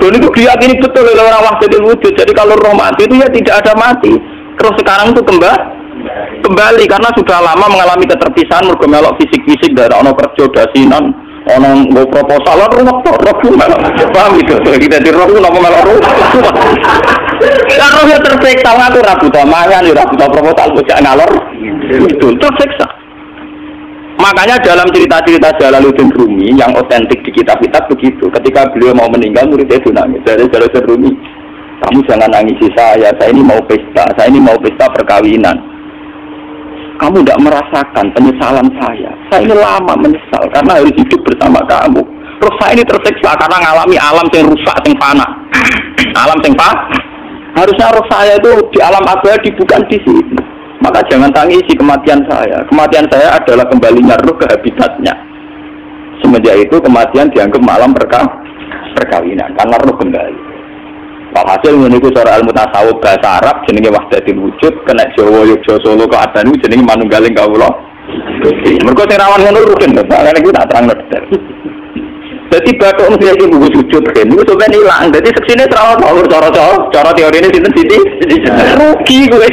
Speaker 1: Dan itu diyakini betul oleh orang wahdatul wujud. Jadi kalau roh mati itu ya tidak ada mati. Terus sekarang itu
Speaker 2: kembali karena sudah lama mengalami keterpisahan mergo melok fisik-fisik dari ono kerja dasinan ono nggo proposal ruwet paham itu kita di roh napa melok ruwet karo tersiksa ngatur ra buta mangan ya ra buta proposal bocah ngalor itu tersiksa. Makanya dalam cerita-cerita Jalaluddin Rumi yang otentik di kitab-kitab begitu, ketika beliau mau meninggal muridnya itu nangis dari Jalaluddin Rumi, kamu jangan nangisi saya ini mau pesta perkawinan. Kamu tidak merasakan penyesalan saya ini lama menyesal karena harus hidup bersama kamu. Terus saya ini tersiksa karena mengalami alam yang rusak, yang fana. Alam yang fana. Harusnya roh saya itu di alam abadi bukan di sini. Maka jangan tangisi kematian saya. Kematian saya adalah kembalinya roh ke habitatnya. Semenjak itu kematian dianggap malam perkawinan karena roh kembali. Walhasil menurut seorang ilmu tasawuf bahasa Arab jenenge wahdatul wujud, kena Jawa Yogya Solo keadaan itu jenenge manunggaling kawula. Mergo sing rawan ngono rugen, Pak. Iki tak terangno detail. Dadi bathuk mesti iki buku sujud kan. Niku sampeyan ilang. Dadi seksine terawat cara teorine sinten Siti? Rugi kowe.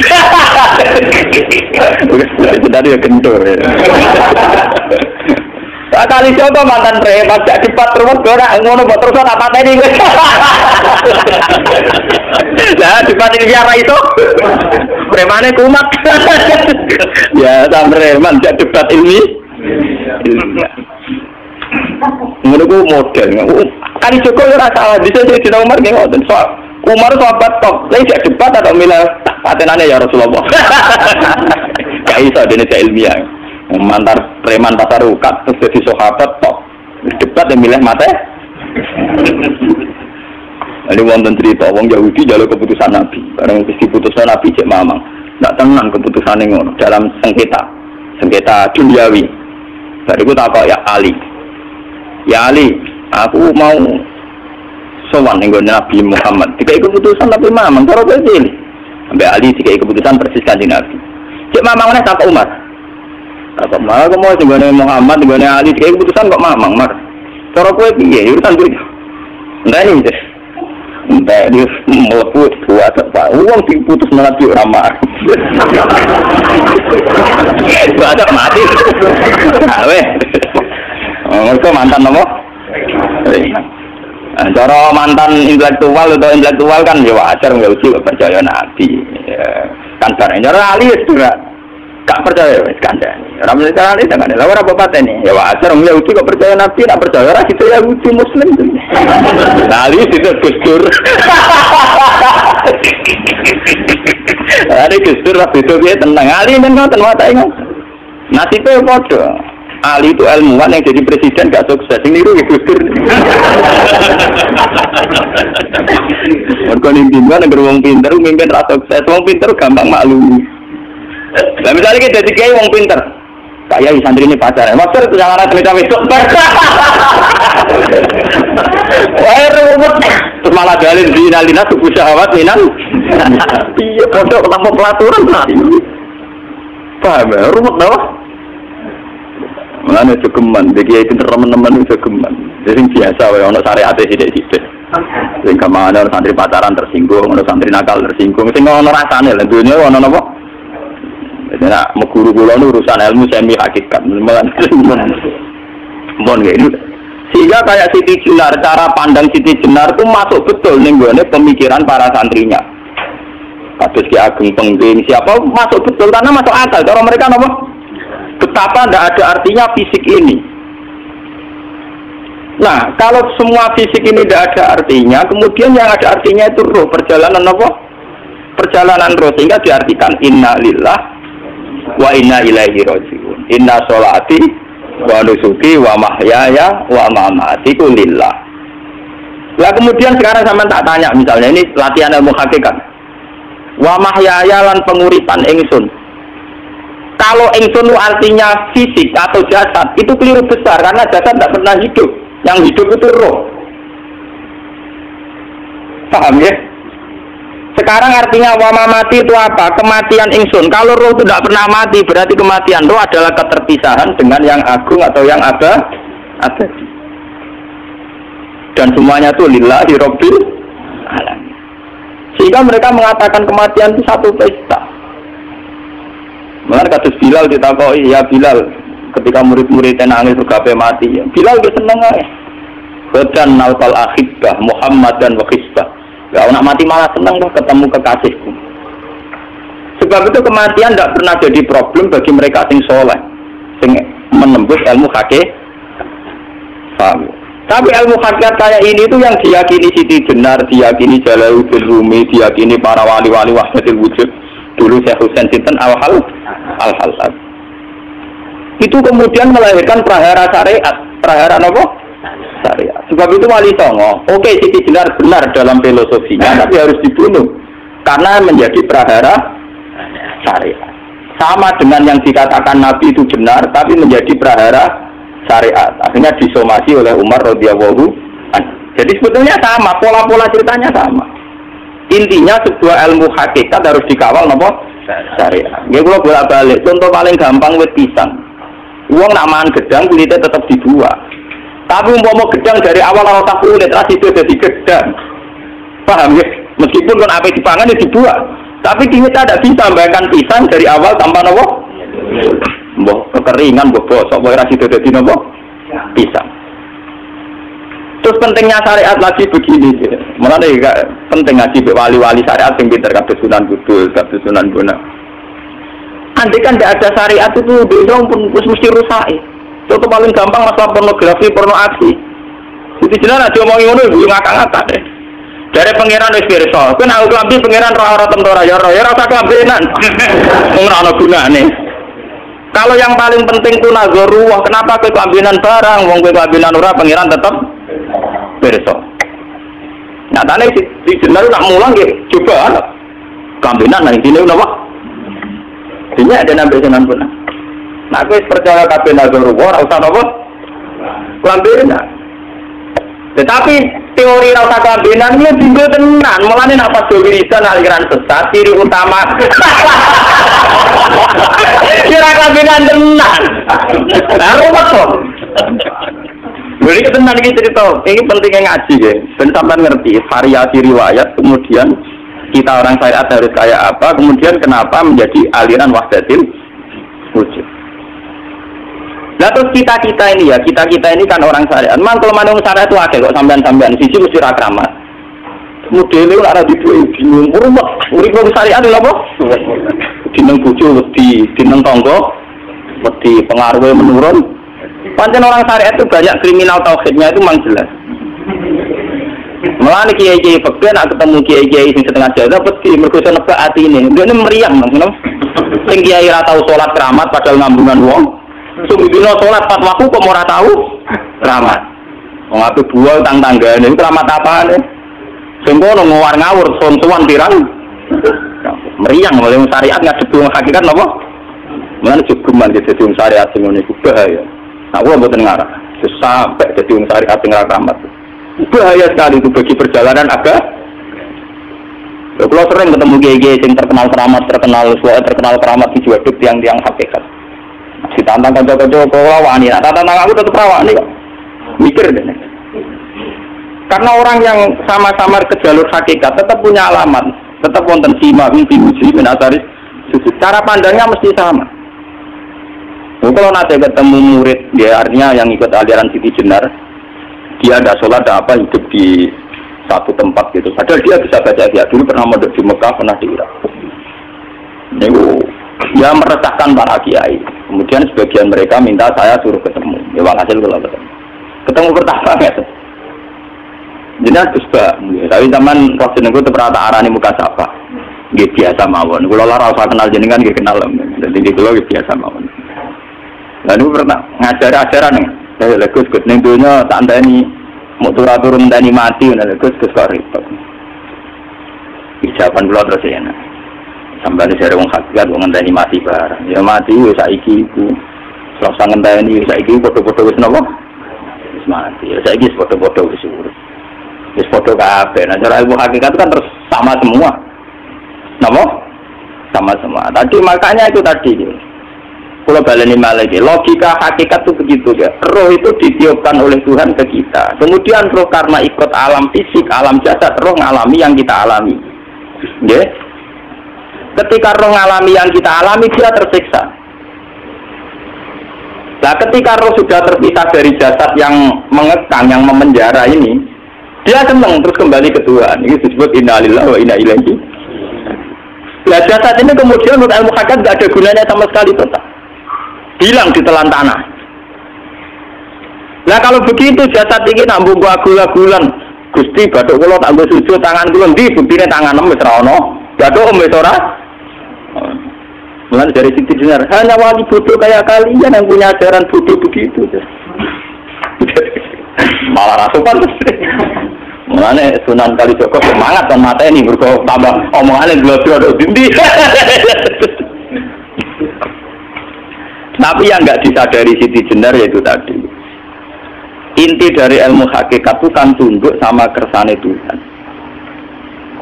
Speaker 2: Tadi ya kentur. Kali coba mantan preman gak cepat terus ora ngono mbok terus tak pateni kowe. Lah cepat iki biar itu. Premane kumat. Ya preman gak cepat ilmi. Ngono ku model. Kali Joko ora salah bisa di Umar nggih ngoten. Umar sahabat top. Lah gak cepat atau milih patenane ya Rasulullah. Gak iso dene ilmiah. Mantar preman pasar ukat terus jadi sahabat tok debat yang milih mate. Ini wonten cerita wong Yahudi jaluk keputusan Nabi bareng wis diputuskan Nabi cek mamang ndak tenang keputusane ngono dalam sengketa duniawi. Bariku takok ya Ali aku mau sowan ning Nabi Muhammad dikai keputusan tapi mamang cara kowe pilih ambek Ali dikai keputusan persis kanjeng Nabi cek mamang meneh takok Umar. Kok malah mau senggone Muhammad, senggone Ali, kayak keputusan kok mamang, Mar. Cara kowe piye? Urusan kuwi. Ndani wis. Mbak dia mlebu buat apa? Uang diputus Nabi ora mar. Ada mati. Awe. Mereka mantan apa? Cara mantan intelektual kan ya wajar nggak uji percaya Nabi. Kan bareng cara Ali juga gak percaya wis kandhani. Ora mesti carane dengan lha ora apa patene. Ya wajar wong Yahudi kok percaya Nabi, nak percaya ora gitu Yahudi Muslim. Ali itu Gusdur. Ada Gusdur lah itu dia tenang. Ali men ngoten wae ngoten. Nasibe padha. Ali itu ilmuwan yang jadi presiden gak sukses. Ini niru Gusdur. Mergo nimbang nek wong pinter mimpin ra sukses. Wong pinter gampang maklum. Nah misalnya kita jadi kiai wong pinter, kayak santri ini pacaran, maksud itu jangan ada cerita besok. Wah rumit, terus malah dalil dinalina subuh syahwat minan. Iya bodoh tanpa pelaturan nanti. Paham ya, rumit dah. Mana jogeman, bagi kiai pinter teman-teman itu jogeman. Jadi biasa, orang syariat tidak. Sehingga mana santri pacaran tersinggung, orang santri nakal tersinggung, sehingga orang rasanya lah dunia orang apa? Nah, guru kula urusan ilmu semi hakikat, mon gitu. Sehingga kayak Siti Jenar, cara pandang Siti Jenar itu masuk betul nih pemikiran para santrinya. Kados Ki Ageng Pengging siapa masuk betul karena masuk akal. Cara mereka apa? Betapa tidak ada artinya fisik ini. Nah, kalau semua fisik ini tidak ada artinya, kemudian yang ada artinya itu roh, perjalanan apa? Perjalanan roh, sehingga diartikan inna lillah wa inna ilaihi raji'un. Inna sholati wa nusuki wa mahyaya wa mamati lillah. Lah kemudian sekarang sama tak tanya misalnya ini latihan ilmu hakikat. Wa mahyaya lan penguripan ingsun. Kalau ingsun artinya fisik atau jasad itu keliru besar karena jasad tidak pernah hidup. Yang hidup itu roh. Paham ya? Sekarang artinya wama mati itu apa? Kematian ingsun. Kalau roh itu tidak pernah mati, berarti kematian roh adalah keterpisahan dengan yang agung atau yang abadi. Dan semuanya itu lillahi rabbil alamin. Sehingga mereka mengatakan kematian itu satu pesta. Malah kados Bilal ditakoki, ya Bilal, ketika murid-muridnya nangis bergape mati, ya. Bilal dia seneng aja. Badan nalpal akhibah Muhammad dan wakisbah. Ya nak mati malah seneng loh ketemu kekasihku. Sebab itu kematian tidak pernah jadi problem bagi mereka sing soleh, sing menembus ilmu hakikat. Paham? Tapi ilmu hakikat kayak ini itu yang diyakini Siti Jenar, diyakini Jalaluddin Rumi, diyakini para wali-wali wahdatul wujud. Dulu Syekh Husain Sinten al-Hal. Itu kemudian melahirkan prahara syariat. Prahara apa? Syariat. Sebab itu Wali Songo, oke Siti Jenar benar dalam filosofinya, tapi harus dibunuh karena menjadi prahara syariat. Sama dengan yang dikatakan Nabi itu benar, tapi menjadi prahara syariat. Akhirnya disomasi oleh Umar radhiyallahu anhu. Jadi sebetulnya sama, pola-pola ceritanya sama. Intinya sebuah ilmu hakikat harus dikawal nopo syariat. Ya kalau bolak-balik, contoh paling gampang wit pisang. Uang nak mangan gedang kulitnya tetap dibuat. Tapi umpama gedang dari awal rasa kulit ras itu jadi gedang. Paham ya? Meskipun kan apa dipangan ya dibuat. Tapi kita tidak bisa membayangkan pisang dari awal tanpa nopo. Mbok kekeringan, mbok bosok, mbok ras itu jadi nopo pisang. Terus pentingnya syariat lagi begini, malah penting ngaji wali-wali syariat yang pintar kabeh Sunan Kudus, kabeh Sunan Bonang. Andai kan tidak ada syariat itu, dia pun mesti rusak. Contoh paling gampang masalah pornografi, porno aksi. Itu jelas aja omongi ngono ibu ngakak-ngakak deh. Dari pangeran wis pirsa, kowe nek klambi pangeran ora tentora ya rasa klambenan. Ora ana gunane. Kalau yang paling penting ku nazarullah, kenapa kowe klambenan barang, wong kowe klambenan ora pangeran tetep pirsa. Nyatane si jenar nak mulang nggih coba klambenan nang dine napa? Dene ada nambah Sunan Bonang. Nah, aku percaya kabeh nazarullah ora usah napa? Klambenan. Tetapi teori ora usah klambenan iki dinggo tenan, mulane nek pas wiridan aliran sesat ciri utama. Kira klambenan tenan. Lah ruwet kok. Jadi tenan iki cerita, ini pentingnya ngaji ya. Ben sampean ngerti variasi riwayat, kemudian kita orang syariat harus kayak apa, kemudian kenapa menjadi aliran wahdatul wujud. Nah terus kita ini ya, kita ini kan orang syariat. Memang kalau manung syariat itu akeh kok sampean-sampean siji mesti ra kramat. Modele ora diduwe bingung, urip wong syariat lho apa? Dineng bojo wedi, dineng tangga wedi, pengaruhe menurun. Pancen orang syariat itu banyak kriminal tauhidnya itu memang jelas. Mulane kiai-kiai fikih nak ketemu kiai-kiai sing setengah jadah wedi mergo iso nebak atine. Ndekne meriang ngono. Sing kiai ra tau salat keramat padahal ngambungan wong. Sing dino salat pas waktu kok ora tau keramat. Wong ape buah tang tanggane keramat apane? Sing kono ngawur ngawur son-sowan pirang. Meriang oleh syariat ngadep wong hakikat napa? Mulane cukuman dadi wong syariat sing ngene iku bahaya. Aku mboten ngarah. Sampai dadi wong syariat sing ra keramat. Bahaya sekali itu bagi perjalanan agak. Kalau sering ketemu kiai-kiai yang terkenal keramat, terkenal keramat di jual tiang-tiang hakikat. Ditantang kanca-kanca kok wani, nah tantang aku tetep rawani kok. Mikir deh. Karena orang yang sama-sama ke jalur hakikat tetap punya alamat, tetap wonten sima fi uji menasaris sujud. Cara pandangnya mesti sama. Kalau nanti ketemu murid, dia artinya yang ikut aliran Siti Jenar, dia ada sholat, ada apa, hidup di satu tempat gitu. Padahal dia bisa baca dia dulu pernah mondok di Mekah, pernah di Irak. Itu dia meresahkan para kiai. Kemudian sebagian mereka minta saya suruh ketemu. Ya walhasil kalau ketemu pertama ya. Jadi harus tapi zaman roh jenengku itu pernah tak arani muka sapa. Gitu biasa mawon. Kalau lara usah kenal jenengan gitu kenal. Jadi gitu loh biasa mawon. Lalu pernah ngajar ajaran nih. Saya legus ning dunya tak ndani mau turun ndani mati nek legus kok ribet. Ijaban kula terus ya. Sampai dari wong hakikat wong ndani mati barang. Ya mati wis saiki iku. Ora usah ngenteni saiki foto-foto wis napa? Wis mati. Ya saiki foto-foto wis urip. Wis foto kabeh. Nah cara ilmu hakikat kan terus sama semua. Napa? Sama semua. Tadi makanya itu tadi. Kalau baleni malih, logika hakikat itu begitu ya. Roh itu ditiupkan oleh Tuhan ke kita. Kemudian roh karena ikut alam fisik, alam jasad, roh ngalami yang kita alami. Ya. Ketika roh ngalami yang kita alami, dia tersiksa. Nah, ketika roh sudah terpisah dari jasad yang mengekang, yang memenjara ini, dia senang terus kembali ke Tuhan. Ini disebut inna lillahi wa inna ilaihi. Nah, jasad ini kemudian menurut ilmu hakikat tidak ada gunanya sama sekali, total. Hilang di telan tanah. Nah, kalau begitu jasad ini nambung gula-gulan. Gusti bathuk kula tak nggo sujud tangan kula ndi buktine tangan wis ra ono. Bathuk wis ora. Mulai dari Siti Jenar, hanya wali bodoh kayak kalian yang punya ajaran bodoh begitu. Malah rasukan. Mulanya Sunan Kalijogo semangat dan mata ini berkau tambah omongannya dua-dua dindi. Tapi yang nggak disadari Siti Jenar yaitu tadi. Inti dari ilmu hakikat itu kan tunduk sama kersane Tuhan.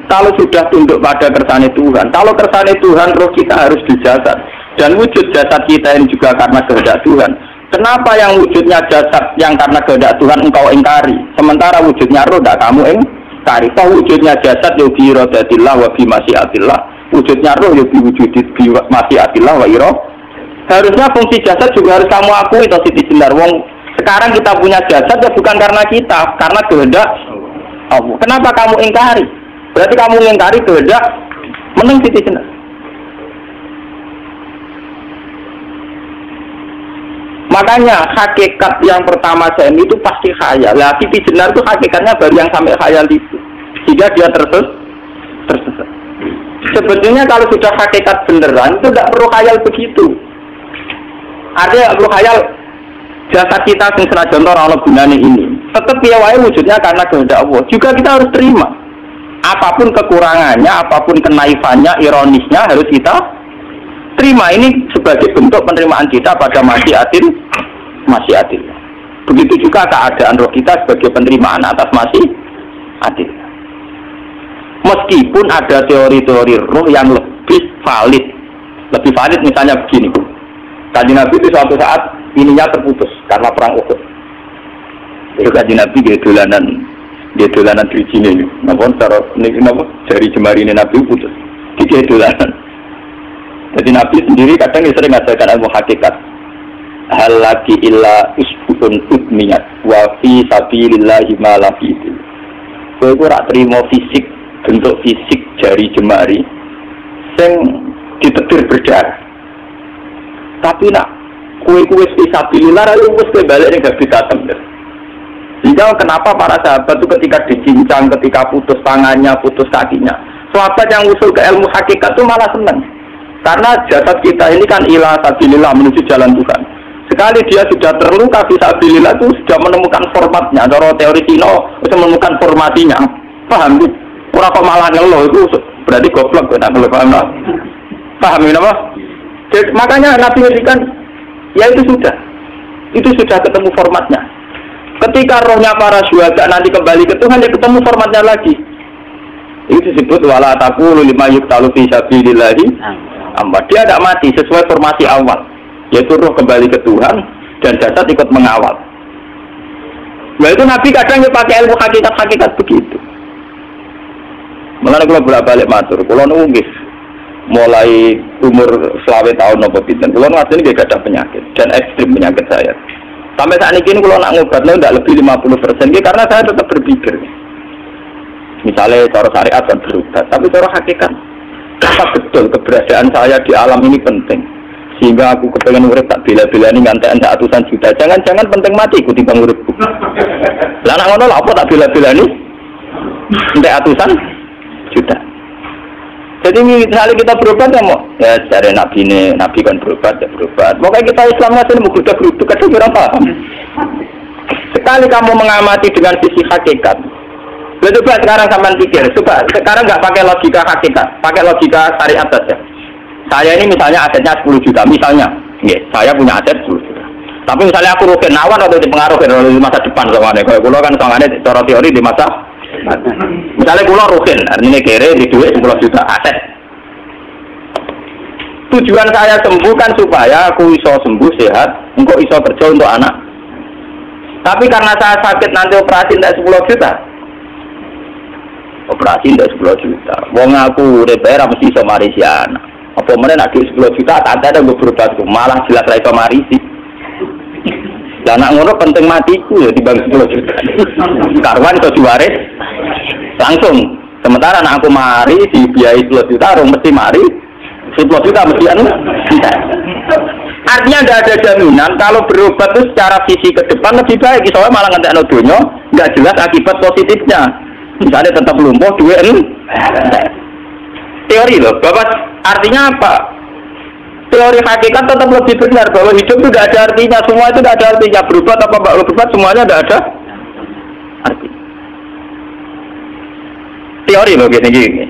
Speaker 2: Kalau sudah tunduk pada kersane Tuhan, kalau kersane Tuhan roh kita harus di jasad. Dan wujud jasad kita ini juga karena kehendak Tuhan. Kenapa yang wujudnya jasad yang karena kehendak Tuhan engkau ingkari? Sementara wujudnya roh tidak kamu ingkari. Toh wujudnya jasad ya bi iradatillah wa bi masyiatillah. Wujudnya roh ya bi wujudit bi masyiatillah wa ira. Harusnya fungsi jasad juga harus kamu akui toh Siti Jenar. Wong sekarang kita punya jasad ya bukan karena kita, karena kehendak Allah. Kenapa kamu ingkari? Berarti kamu ingkari kehendak meneng Siti Jenar. Makanya hakikat yang pertama saya itu pasti khayal. Lah Siti Jenar itu hakikatnya baru yang sampai khayal itu. Sehingga dia tersesat. Sebetulnya kalau sudah hakikat beneran itu tidak perlu khayal begitu. Artinya perlu khayal jasad kita sing senajan ora ana gunane ini. Tetap piye wae wujudnya karena kehendak Allah. Juga kita harus terima. Apapun kekurangannya, apapun kenaifannya, ironisnya harus kita terima. Ini sebagai bentuk penerimaan kita pada masyiatil. Begitu juga keadaan roh kita sebagai penerimaan atas masyiatil. Meskipun ada teori-teori roh yang lebih valid misalnya begini. Tadi Nabi itu suatu saat ininya terputus karena perang Uhud. Itu Kanjeng Nabi dia dolanan dirijine niku. Napa cara niki napa jari jemari ini Nabi putus. Dia dolanan. Jadi Nabi sendiri kadang sering ngajarkan ilmu hakikat. Hal lagi illa usbun udmiyat wa fi sabilillahi ma la fi. Kowe ora trimo fisik, bentuk fisik jari jemari sing ditetir berdarah. Tapi nak kowe fisabilillah lalu wis balik ning gabi katem. Sehingga kenapa para sahabat itu ketika dicincang, ketika putus tangannya, putus kakinya, sahabat yang usul ke ilmu hakikat itu malah senang. Karena jasad kita ini kan ila sabilillah menuju jalan Tuhan. Sekali dia sudah terluka fisabilillah itu sudah menemukan formatnya. Cara teori Sino sudah menemukan formasinya. Paham tuh? Orang kok malah ngeluh itu berarti goblok kita ngeluh, paham tak? Paham ini apa? Jadi, makanya Nabi ngertikan, ya itu sudah ketemu formatnya. Ketika rohnya para syuhada nanti kembali ke Tuhan, dia ketemu formatnya lagi. Itu disebut wala taqulu lima yuqtalu fi sabilillahi amwat. Dia tidak mati sesuai formasi awal, yaitu roh kembali ke Tuhan dan jasad ikut mengawal. Nah itu Nabi kadang pakai ilmu hakikat begitu. Mulane kula bolak-balik matur, kula nunggih mulai umur 20 tahun napa pinten, kula ngadeni nggih gadah penyakit dan ekstrim penyakit saya. Sampai saat ini kalau nak ngobatnya tidak lebih 50%, karena saya tetap berpikir. Misalnya cara syariat kan berobat, tapi cara hakikat, apa betul keberadaan saya di alam ini penting. Sehingga aku kepengen urip tak bila-bila ini ngantekan ratusan juta. Jangan-jangan penting mati ikuti bang uripku. Lah nak ngono apa tak bila-bila ini? Ngantek ratusan juta. Jadi misalnya kita berobat ya mau, ya dari Nabi kan berobat ya berobat. Pokoknya kita Islamnya sini mau geruduk kadang kurang paham. Sekali kamu mengamati dengan sisi hakikat, coba sekarang sampean pikir, coba sekarang nggak pakai logika hakikat, pakai logika syariat saja. Saya ini misalnya asetnya 10 juta, misalnya, saya punya aset 10 juta. Tapi misalnya aku rugi nawan atau dipengaruhi di masa depan soalnya, kalau pulau kan soalnya cara teori di masa. Misalnya pulau rugen, artinya kere di duit 10 juta aset. Tujuan saya sembuh kan supaya aku iso sembuh sehat, engkau iso kerja untuk anak. Tapi karena saya sakit nanti operasi tidak 10 juta. operasi ndak 10 juta. Wong aku urip bayar mesti iso marisi anak. Apa meneh nek 10 juta tak ada nggo berobat malah jelas ra iso marisi. Lah anak ngono penting matiku ya dibang 10 juta. Karwan iso diwaris langsung. Sementara anak aku mari dibiayai 10 juta rong mesti mari 10 juta mesti anu. Artinya tidak ada jaminan kalau berobat itu secara visi ke depan lebih baik. Soalnya malah ngentekno donya nggak jelas akibat positifnya. Misalnya tetap lumpuh duit teori loh. Bapak artinya apa? Teori hakikat tetap lebih benar bahwa hidup itu tidak ada artinya. Semua itu tidak ada artinya. Berobat apa enggak berobat semuanya tidak ada arti. Teori loh gini.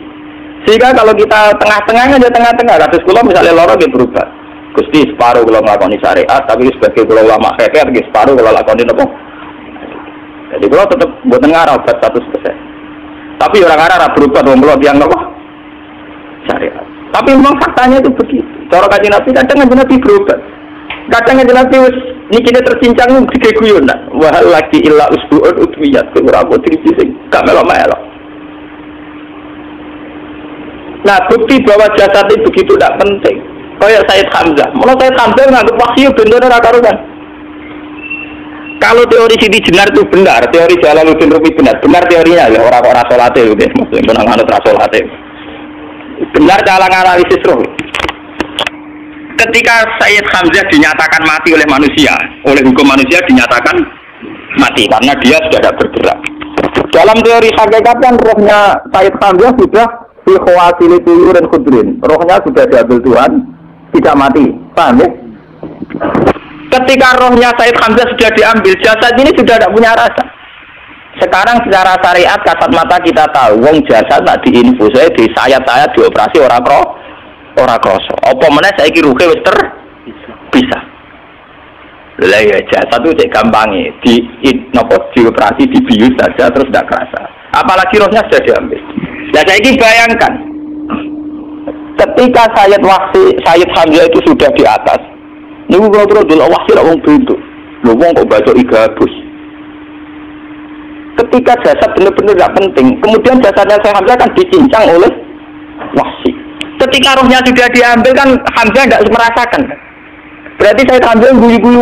Speaker 2: Sehingga kalau kita tengah-tengahnya aja tengah-tengah. Kasus kula misalnya loro dia berobat. Gusti separuh kalau ngelakoni syariat, tapi sebagai kula ulama kekeh, separuh kalau lakoni apa? Jadi kula tetap buatan ngarah obat 100%. Tapi orang arah berobat, orang kula tiang apa? Syariat. Tapi memang faktanya itu begitu. Cara kajian Nabi kadang kajian Nabi berobat. Kadang kajian Nabi ini kita tercincang tiga guyon nak. Wahal lagi illa usbu'un udwiyat. Kurang putri sing gak melok-melok. Nah bukti bahwa jasad itu begitu tidak penting. Kayak Sayyid Hamzah. Mulai Sayyid Hamzah menganggap wahyu bener karuan. Kalau teori Siti Jenar itu benar, teori Jalaluddin Rumi benar teorinya ya orang-orang solate itu deh, maksudnya penanganan rasolate. Benar cara analisis roh. Ketika Sayyid Hamzah dinyatakan mati oleh manusia, oleh hukum manusia dinyatakan mati karena dia sudah tidak bergerak. Dalam teori hakikat kan rohnya Sayyid Hamzah sudah dikhawatir tuyur dan khudrin. Rohnya sudah diambil Tuhan, tidak mati. Paham ya? Ketika rohnya Sayyid Hamzah sudah diambil, jasad ini sudah tidak punya rasa. Sekarang secara syariat kasat mata kita tahu, wong jasad tak diinfus, di sayat-sayat dioperasi orang kroso. Apa meneh saiki ruhe wis bisa. Lah ya jasad itu cek gampange, dioperasi dibius saja terus tidak kerasa. Apalagi rohnya sudah diambil. Lah saiki bayangkan, ketika Sayyid Hamzah itu sudah di atas, niku kula terus delok wahsi wong bentuk. Lho wong kok baca igabus. Ketika jasad benar-benar tidak penting, kemudian jasadnya Sayyid Hamzah kan dicincang oleh wahsi. Ketika rohnya sudah diambil kan Hamzah tidak merasakan. Berarti Sayyid Hamzah guyu-guyu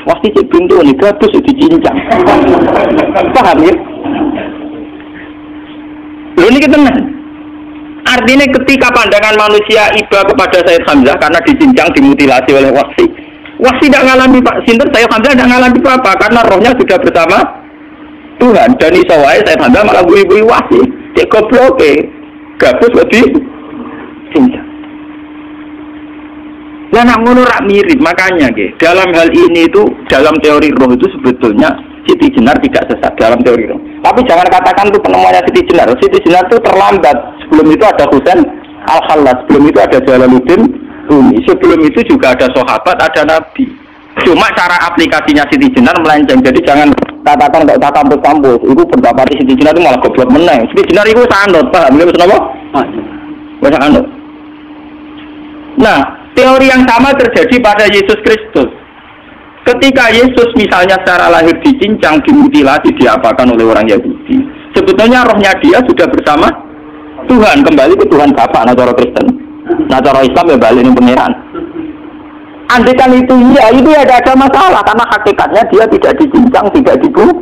Speaker 2: wahsi cek bentuk nih gabus dicincang. Paham ya? Lho ini tenan. Artinya ketika pandangan manusia iba kepada Sayyid Hamzah karena dicincang, dimutilasi oleh wahsi tidak ngalami Pak Sinten, Sayyid Hamzah tidak ngalami apa karena rohnya sudah bersama Tuhan. Dan iso wae Sayyid Hamzah malah guyu-guyu wahsi cek gobloke gabus wedi cincang. Lah nak ngono rak mirip, makanya dalam hal ini itu dalam teori roh itu sebetulnya Siti Jenar tidak sesat dalam teori roh. Tapi jangan katakan itu penemuannya Siti Jenar. Siti Jenar itu terlambat. Sebelum itu ada Husain Al-Khallas, sebelum itu ada Jalaluddin Rumi, sebelum itu juga ada sahabat, ada nabi. Cuma cara aplikasinya Siti Jenar melenceng. Jadi jangan katakan kalau tak kampus-kampus itu pendapat Siti Jenar itu malah goblok meneng. Siti Jenar itu sanut, paham? Nggih apa? Masa anut. Nah, teori yang sama terjadi pada Yesus Kristus. Ketika Yesus misalnya secara lahir dicincang, dimutilasi, diapakan oleh orang Yahudi, sebetulnya rohnya dia sudah bersama Tuhan, kembali ke Tuhan Bapa, nah cara Kristen, nah cara Islam ya balik ini pangeran. Andaikan itu iya, itu ya ada masalah karena hakikatnya dia tidak dicincang, tidak dibunuh.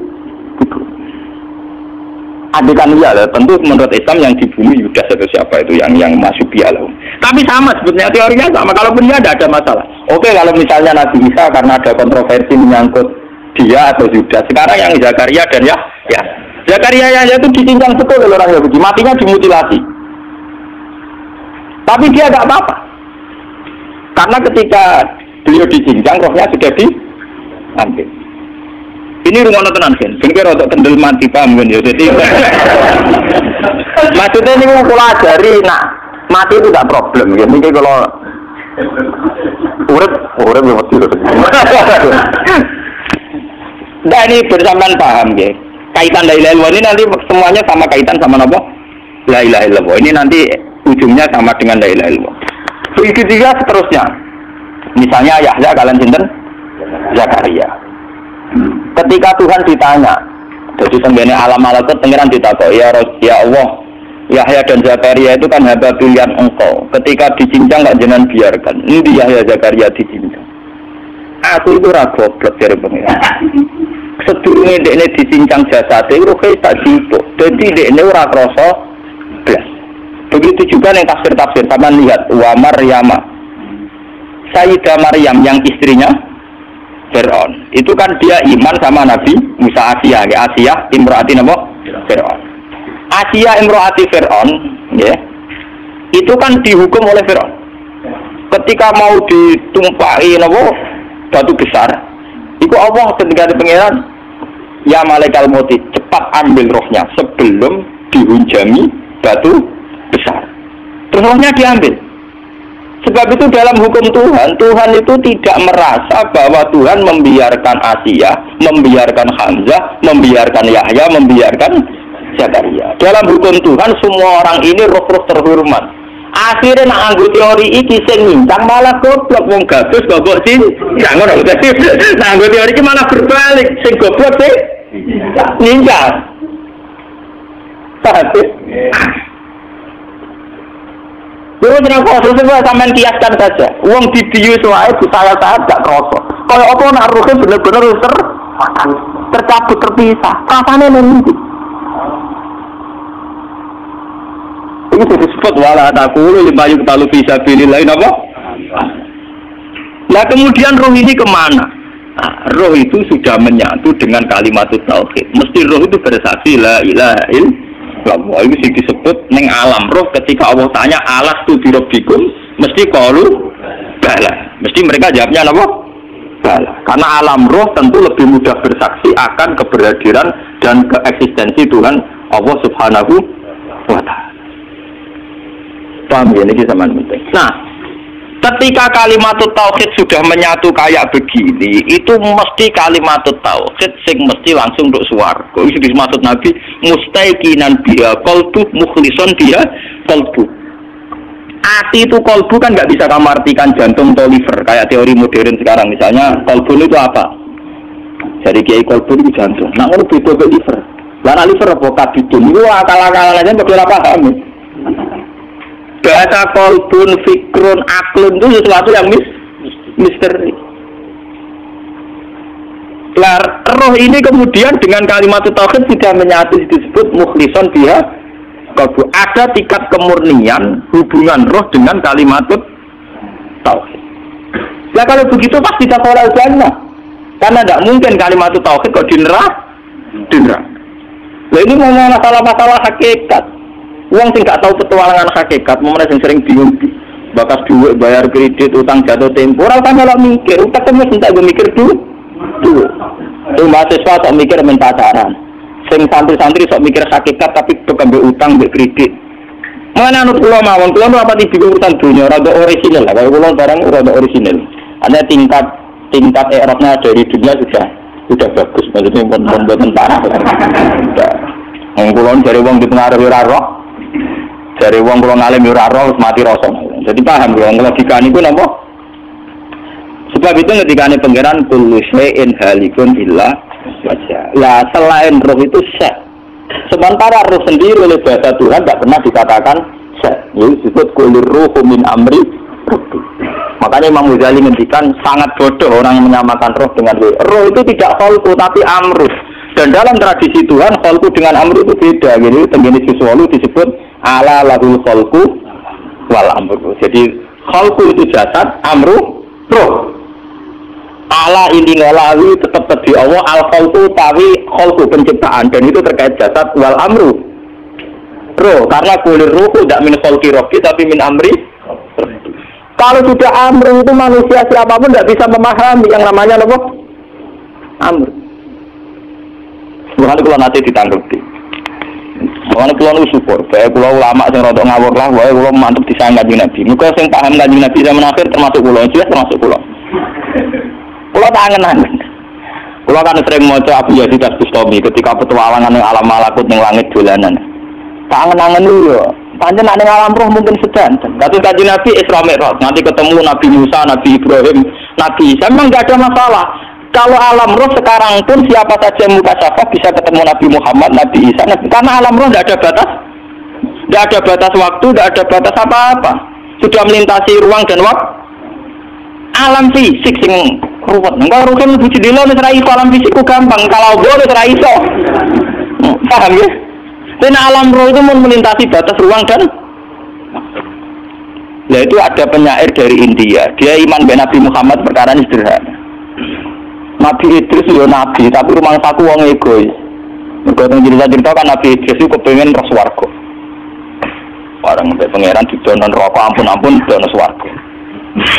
Speaker 2: Andaikan iya, tentu menurut Islam yang dibunuh Yudas atau siapa itu yang masuk bialah. Tapi sama sebetulnya teorinya sama. Kalaupun dia ada masalah. Oke, kalau misalnya Nabi Isa karena ada kontroversi menyangkut dia atau Yudas. Sekarang yang Zakaria dan ya Zakaria itu dicincang betul oleh orang Yahudi, matinya dimutilasi. Tapi dia tidak apa-apa. Karena ketika beliau dicincang, rohnya sudah diambil. Ini rumah tenan kan, bener untuk kendel mati paham kan ya. Jadi maksudnya ini kalau ajari, nah mati itu tidak problem. Ya mungkin kalau urip ya mati. Nah ini bersamaan paham ya. Kaitan la ilaha illallah ini nanti semuanya sama kaitan sama apa? La ilaha illallah. Ini nanti ujungnya sama dengan la ilaha illallah. Begitu juga seterusnya. Misalnya Yahya kalian sinten? Zakaria. Ketika Tuhan ditanya, Jadi tenggene alam malakut pengiran ditakok, ya Allah, Yahya dan Zakaria itu kan hamba pilihan engkau. Ketika dicincang nggak jangan biarkan. Ini di Yahya Zakaria dicincang. Aku itu ragu goblok dari pengiran. Sedurunge dekne dicincang jasate ruhe tak dipuk. Dadi dekne ora krasa blas. Begitu juga yang tafsir-tafsir sama lihat wa Maryam. Sayyidah Maryam yang istrinya Fir'aun. Itu kan dia iman sama Nabi Musa Asia, ya Asia imro'ati napa? Fir'aun. Asia imro'ati Fir'aun, ya. Itu kan dihukum oleh Fir'aun. Ketika mau ditumpahi napa? Batu besar. Itu Allah ketika di pangeran, ya malaikal mauti, cepat ambil rohnya sebelum dihunjami batu besar. Terus rohnya diambil. Sebab itu dalam hukum Tuhan, Tuhan itu tidak merasa bahwa Tuhan membiarkan Asia, membiarkan Hamzah, membiarkan Yahya, membiarkan Zakaria. Dalam hukum Tuhan semua orang ini roh-roh terhormat. Akhirnya nak anggo teori iki sing nyincang malah goblok wong gabus goblok sih. Ya ngono. Nah anggo teori iki malah berbalik, sing goblok sih nyincang. Paham? Yo jeneng kok sesuai sampean kiaskan saja. Wong didiyu wae saya gak kroso. Kaya apa nak ruhe bener-bener tercabut terpisah. Rasane nunggu. Itu disebut wala taqulu lima yuqtalu fi sabilillah napa? Nah kemudian roh ini kemana? Nah, roh itu sudah menyatu dengan kalimat tauhid. Mesti roh itu bersaksi la ilaha illallah. Itu sih disebut neng alam roh ketika Allah tanya alas tu birobbikum mesti qalu bala. Mesti mereka jawabnya apa? Bala. Karena alam roh tentu lebih mudah bersaksi akan keberhadiran dan keeksistensi Tuhan Allah Subhanahu wa taala. Paham ya ini zaman penting. Nah, ketika kalimat tauhid sudah menyatu kayak begini, itu mesti kalimat tauhid sing mesti langsung untuk swarga. Itu dimaksud Nabi mustaiqinan biha qalbu mukhlishon biha qalbu. Ati itu qalbu kan nggak bisa kamu artikan jantung atau liver kayak teori modern sekarang. Misalnya qalbu itu apa? Jadi kiai qalbu itu jantung. Nah, ngono beda ke liver. Lah liver apa kabidun? Itu akal-akalan aja betul paham. Bahasa kolbun, fikrun, aklun itu sesuatu yang misteri. Roh ini kemudian dengan kalimat tauhid sudah menyatu disebut mukhlishon biha qalbu. Ada tingkat kemurnian hubungan roh dengan kalimat tauhid. Nah kalau begitu pasti tidak boleh jannah. Karena tidak mungkin kalimat tauhid kok di neraka. Nah ini mau masalah-masalah hakikat. Uang sing gak tahu petualangan hakikat, momennya yang sering bingung, bakas duit, bayar kredit, utang jatuh tempo, orang kan kalau mikir, utang kan mesti tak mikir dulu. Itu mahasiswa sok mikir main pacaran, sing santri-santri sok mikir hakikat tapi bukan utang, kredit. Mana anut pulau mawon, pulau apa di urusan dunia, rada orisinal lah, kalau pulau barang rada orisinal. Ada tingkat erotnya dari dunia sudah bagus, maksudnya buat tentara. Pulau dari uang dipengaruhi raro. Dari wong kula ngalim yo ora roh mati rasa. Jadi paham lho logika niku napa? Sebab itu ketikane pangeran kullu syai'in halikun illa wajha. Lah selain roh itu syai'. Sementara roh sendiri oleh bahasa Tuhan tidak pernah dikatakan syai'. Itu disebut kullu ruhu min amri rabbi. Makanya Imam Ghazali ngendikan sangat bodoh orang yang menyamakan roh dengan roh. Roh itu tidak khalqu tapi amru. Dan dalam tradisi Tuhan khalqu dengan amru itu beda. Jadi tenggene siswalu disebut ala lahul khalqu wal amru. Jadi khalqu itu jasad, amru roh. Ala ini ngalawi tetap di Allah al khalqu tawi khalqu penciptaan dan itu terkait jasad wal amru roh karena kulir ruh tidak min khalqi rabbi tapi min amri. Kalau sudah amru itu manusia siapapun tidak bisa memahami yang namanya apa? Amru. Bukan kalau nanti ditanggapi. Makanya kalau syukur, saya kalau ulama yang rodok ngawur lah, saya kalau mantap disayang Kanjeng Nabi. Muka yang paham Kanjeng Nabi zaman akhir termasuk pulau, jelas termasuk pulau. Pulau tak angen-angen. Pulau kan sering maca Abu Yazid Al-Bustami ketika petualangan yang alam malakut yang langit dolanan. Tak angen-angen dulu. Panjang ada alam roh mungkin sedang. Tapi Kanjeng Nabi Isra Mi'raj, nanti ketemu Nabi Musa, Nabi Ibrahim, Nabi Isa, memang nggak ada masalah. Kalau alam roh sekarang pun siapa saja mukasyafah bisa ketemu Nabi Muhammad, Nabi Isa, karena alam roh tidak ada batas, tidak ada batas waktu, tidak ada batas apa-apa, sudah melintasi ruang dan waktu. Alam fisik sing ruwet, enggak rugen buci dilo nih serai alam fisikku gampang, kalau boleh serai iso, paham ya? Dan alam roh itu melintasi batas ruang dan nah itu ada penyair dari India, dia iman dengan Nabi Muhammad perkara ini sederhana. Nabi Idris ya nabi, tapi rumah saku wong egois. Mergo cerita-cerita kan Nabi Idris itu kepengin roh swarga. Barang mbek pangeran didono neraka ampun-ampun dono swarga.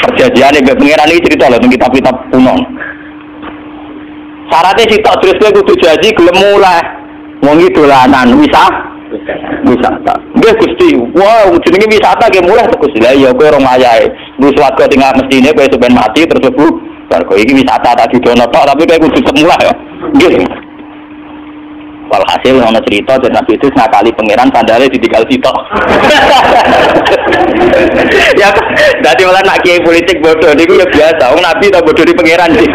Speaker 2: Perjanjiane mbek pangeran iki cerita lho ning kitab-kitab kuno. Syaratnya sitok terus kowe kudu janji gelem mulai. Wong iki dolanan wisata. Nggih Gusti, wow jenenge wisata nggih mulai Gusti. Lah ya kowe rong ayahe. Wis swarga tinggal mestine kowe sampeyan mati terus lebu. Kalau ini wisata tadi dono tok, tapi kayak kudu semula ya. Gitu. Walhasil ono cerita dan Nabi itu ngakali pangeran sandalnya ditinggal sitok. Ya, jadi malah nak kiai politik bodoh, itu ya biasa. Orang Nabi tak bodoh di pangeran sih.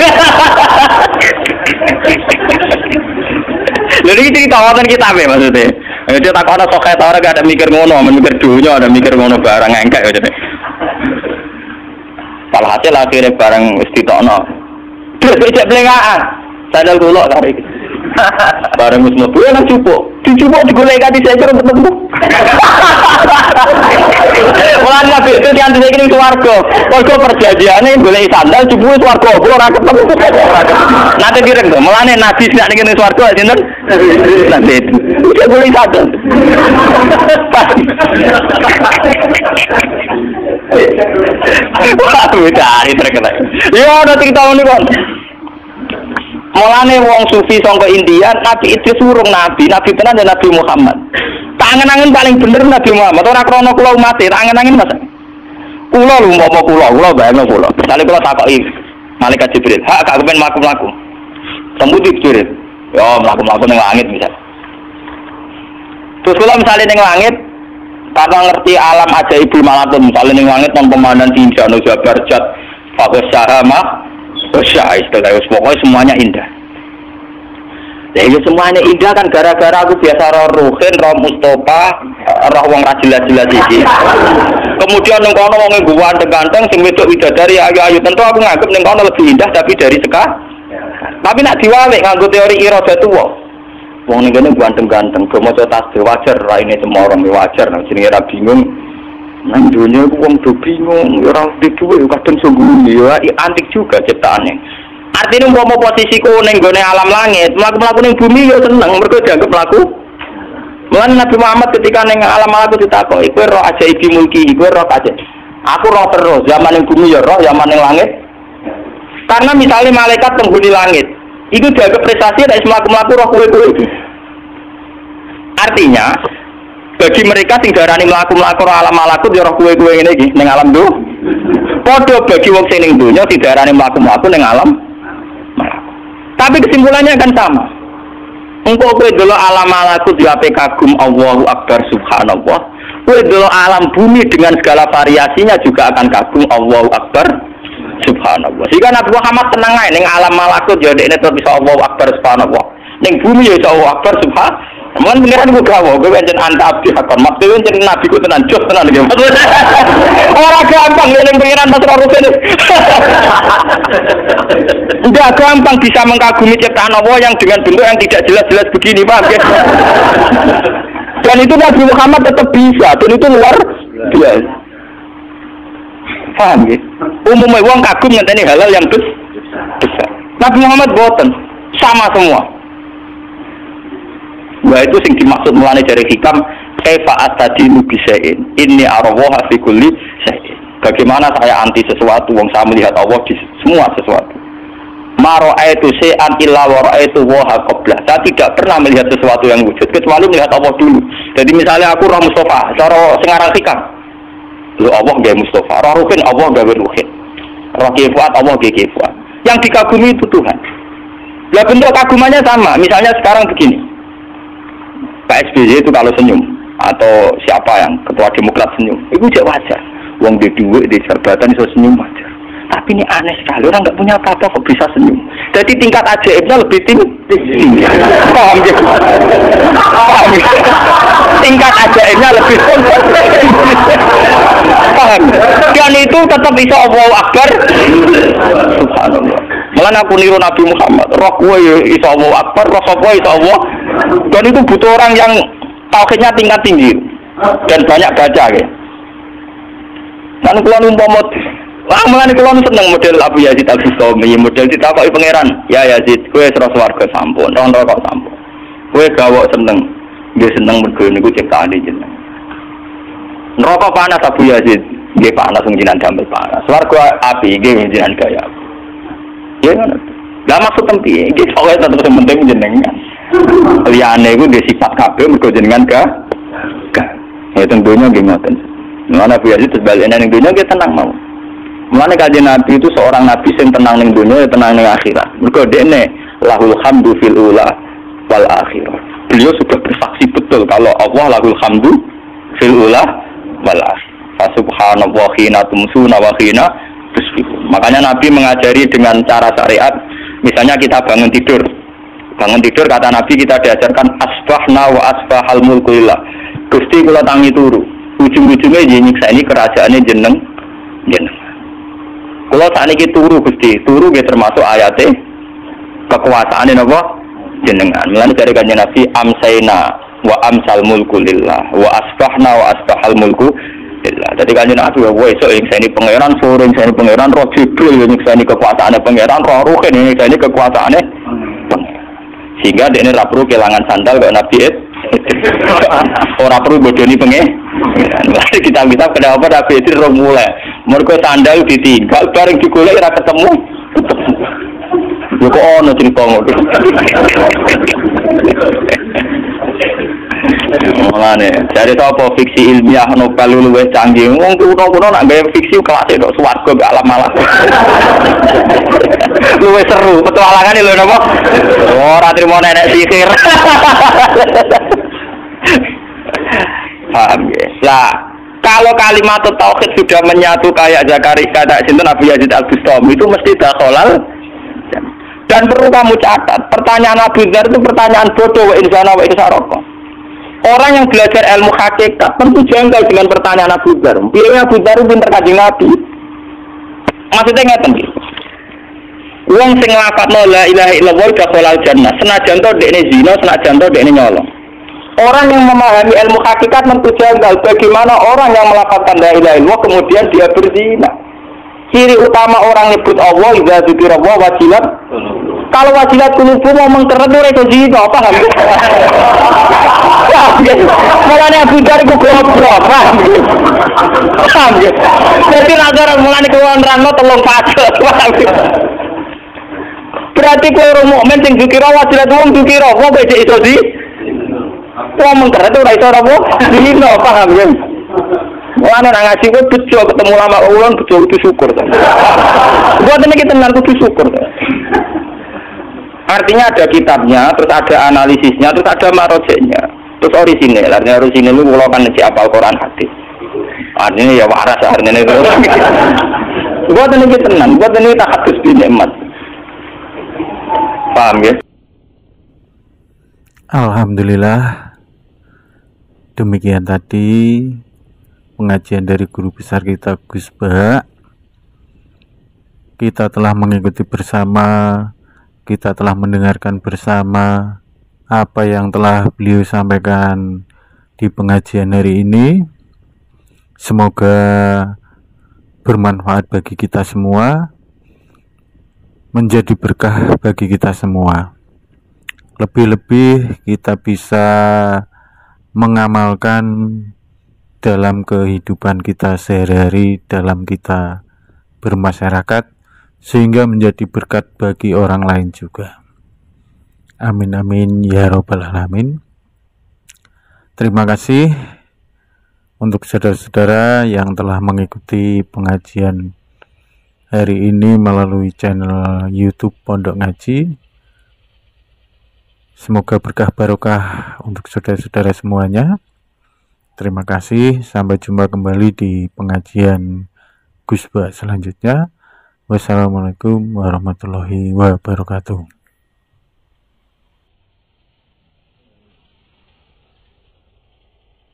Speaker 2: Jadi cerita wonten kita maksudnya. Dia tak ono soket orang gak ada mikir ngono, mikir dunia, ada mikir ngono barang engkek ya jadi. Walhasil akhirnya barang wis ditokno. Terus ijek blengaan. Sandal kula tarik. Barang wis mlebu nang cupuk. Dicupuk digoleki kanthi secer untuk tembus. Mulane Nabi itu dianti iki ning swarga. Mergo perjanjiane goleki sandal cupuke swarga ora ketemu. Nanti direng to. Mulane Nabi nek ning swarga sinten? Nabi. Iki goleki sandal. Wah, dari terkenal. Ya ada cerita ini kok. Mulane wong sufi sangka India, Nabi itu surung Nabi tenan dan Nabi Muhammad. Tangan-tangan paling bener Nabi Muhammad. Ora krana kula umat, tangan-tangan Mas. Kula lho umpama kula bayangno kula. Misale kula takoki malaikat Jibril, "Hak gak kepen mlaku-mlaku." Sembuti Jibril. Yo mlaku-mlaku ning langit misal. Terus kula misale ning langit karena ngerti alam ajaibul malatun, misalnya ning langit non pemandangan tinggi, anu jabar jat, fakir syarama, bersyais, pokoknya semuanya indah. Jadi semuanya indah kan gara-gara aku biasa roh Ruhin, roh Mustafa, roh wong rajilat-jilat iki. Kemudian ning kono wong ganteng-ganteng sing wedok widadari ayu-ayu, tentu aku nganggep ning kono lebih indah tapi dari sekarang. Tapi nak diwalik nganggo teori iradatullah. Wong ning kene ganteng-ganteng, do maca tasbih wajar, raine cemorong wajar, nang jenenge ra bingung. Nang dunya ku wong do bingung, ora duwe kadang sungguh ya antik juga ciptaane. Artinya umpama posisiku ning gone alam langit, mlaku-mlaku ning bumi ya seneng, mergo dianggap mlaku. Mulane Nabi Muhammad ketika ning alam malaku ditakoki, kowe roh ajaibi mulki, kowe roh aja. Aku roh terus, zaman ning bumi ya roh, zaman ning langit. Karena misalnya malaikat penghuni langit, itu dianggap prestasi dari mlaku-mlaku roh kowe-kowe itu. Artinya bagi mereka sing darani mlaku-mlaku roh alam malakut ya roh kowe-kowe ngene iki ning alam dunya. Padha bagi wong sing ning donya didarani mlaku-mlaku ning alam malakut. Tapi kesimpulannya kan sama. Engkau kowe delok alam malakut ya ape kagum Allahu Akbar subhanallah. Kowe delok alam bumi dengan segala variasinya juga akan kagum Allahu Akbar subhanallah. Sehingga Nabi Muhammad tenang ae ning alam malakut ya dekne terus bisa Allahu Akbar subhanallah. Ning bumi ya Allahu Akbar subhanallah. Mun pengiran ku gawe, kowe pancen anta abdi hakon. Maksudnya pancen nabi ku tenan jos tenan iki. Ora gampang ning pengiran Mas Rukin. Enggak gampang bisa mengagumi ciptaan Allah yang dengan bentuk yang tidak jelas-jelas begini, Pak. Dan itu Nabi Muhammad tetap bisa, dan itu luar biasa. Paham ya? Umumnya wong kagum ngenteni halal yang besar. Nabi Muhammad boten sama semua. Wah itu sing dimaksud mulane dari hikam kaifa atadinu bisain inni arwaha fi kulli syai'in. Bagaimana saya anti sesuatu wong saya melihat Allah di semua sesuatu. Ma ra'aitu syai'an illa wa ra'aitu wa qabla. Saya tidak pernah melihat sesuatu yang wujud kecuali melihat Allah dulu. Jadi misalnya aku roh Mustafa, cara sing aran hikam. Lho Allah gawe Mustafa, roh Ruhin Allah gawe Ruhin. Roh Kifuat Allah gawe Kifuat. Yang dikagumi itu Tuhan. Lah bentuk kagumannya sama. Misalnya sekarang begini. Pak SBY itu kalau senyum atau siapa yang ketua Demokrat senyum, itu juga wajar. Wong di duit di jabatan iso senyum wajar. Tapi ini aneh sekali, orang nggak punya apa-apa kok bisa senyum. Jadi tingkat ajaibnya lebih tinggi. Paham ya? Paham ya? Tingkat ajaibnya lebih tinggi. Paham? Dan itu tetap bisa Allahu Akbar. Subhanallah. Malah aku niru Nabi Muhammad. Roh gue bisa Allahu Akbar, roh gue bisa Allah. Dan itu butuh orang yang tauhidnya tingkat tinggi dan banyak baca ya. Kan kalau umpama mengenai kalau seneng model Abu Yazid Al-Bustami, model ditakoki pangeran, ya Yazid, kowe terus warga sampun, rondo kok sampun. Kowe gawok seneng, dia seneng mergo niku ciptaane jeneng. Neraka panas Abu Yazid, nggih panas jenengan damel panas. Warga api nggih jenengan gaya. Ya ngono. Lah maksud tempi, nggih pokoke tetep penting jenengan. Liyane iku nggih sifat kabeh mergo jenengan ga. Ya tentunya nggih ngoten. Mana Abu Yazid sebaliknya ning dunya nggih tenang mau. Mulane kanjeng Nabi itu seorang nabi yang tenang ning dunia, tenang ning akhirat. Mergo dekne lahul hamdu fil ula wal akhirah. Beliau sudah bersaksi betul kalau Allah lahul hamdu fil ula wal akhirah. Subhanallah hina tumsuna wa hina tusbihun. Makanya Nabi mengajari dengan cara syariat, misalnya kita bangun tidur. Bangun tidur kata Nabi kita diajarkan asbahna wa asbahal mulku lillah. Gusti kula tangi turu. Ujung-ujungnya nyiksa ini kerajaannya jeneng. Kalau saat ini turu Gusti, turu dia termasuk ayatnya kekuasaan ini apa? Jenengan. Mulane dari kanjeng Nabi amsaina wa amsal mulku lillah wa asbahna wa asbahal mulku lillah. Jadi kanjeng Nabi wa esuk nyiksa ini pangeran, sore nyiksa ini pangeran, roh Jibril nyiksa ini kekuasaannya pangeran, roh Ruhin nyiksa ini kekuasaannya pangeran. Sehingga dia ini ra perlu kehilangan sandal kok Nabi ora perlu bodoni pengen. Mulai kitab-kitab kenapa Nabi itu ora mulai. Mergo sandal ditinggal bareng digolek ora ketemu. Yo kok ono cerita ngono. Mulane dari apa fiksi ilmiah novel luwih canggih. Wong kuno-kuno nak gawe fiksi kelas tok swarga mbek alam malah. Luwih seru petualangane lho napa? Ora trimo nenek sihir. Paham ya? Lah, kalau kalimat tauhid sudah menyatu kayak Zakaria kata sinten Abu Yazid Al-Bustami itu mesti dakhalal. Dan perlu kamu catat, pertanyaan Abu Dzar itu pertanyaan bodoh wa insana wa insaroko. Orang yang belajar ilmu hakikat tentu janggal dengan pertanyaan Abu Dzar. Piye Abu Dzar pinter kanjeng Nabi? Maksudnya ngeten iki. Wong sing nglafadzno la ilaha illallah dakhalal jannah. Senajan to dekne zina, senajan to dekne nyolong. Orang yang memahami ilmu hakikat tentu janggal bagaimana orang yang melafazkan la ilaha illallah kemudian dia berzina. Ciri utama orang nyebut Allah idza dzikirallah wajilat. Kalau wajilat kulubu mau mengkeret ora iso zina, paham? Mulane Abu Dzar ku goblok, paham? Paham ya? Jadi nazar mulane kuwi nerangno telung fase, paham? Berarti kowe mukmin sing dzikira wajilat wong dzikira, wong kok iso zina? Wong mengkeret ora iso apa? Zina, paham ya? Mulane nang ngaji kowe bejo ketemu ulama ulun bejo kudu syukur. Buat ini kita tenan kudu syukur. Artinya ada kitabnya, terus ada analisisnya, terus ada marojeknya, terus orisinil. Artinya orisinil itu kalau kan si apal Quran hadis. Artinya ya waras artinya itu. Buat ini kita tenan, buat ini tak hadis di nikmat. Paham ya?
Speaker 3: Alhamdulillah. Demikian tadi pengajian dari guru besar kita Gus Bah. Kita telah mengikuti bersama, kita telah mendengarkan bersama apa yang telah beliau sampaikan di pengajian hari ini. Semoga bermanfaat bagi kita semua, menjadi berkah bagi kita semua. Lebih-lebih kita bisa mengamalkan dalam kehidupan kita sehari-hari, dalam kita bermasyarakat, sehingga menjadi berkat bagi orang lain juga. Amin amin ya robbal alamin. Terima kasih untuk saudara-saudara yang telah mengikuti pengajian hari ini melalui channel YouTube Pondok Ngaji. Semoga berkah barokah untuk saudara-saudara semuanya. Terima kasih, sampai jumpa kembali di pengajian Gus Bah selanjutnya. Wassalamualaikum warahmatullahi wabarakatuh.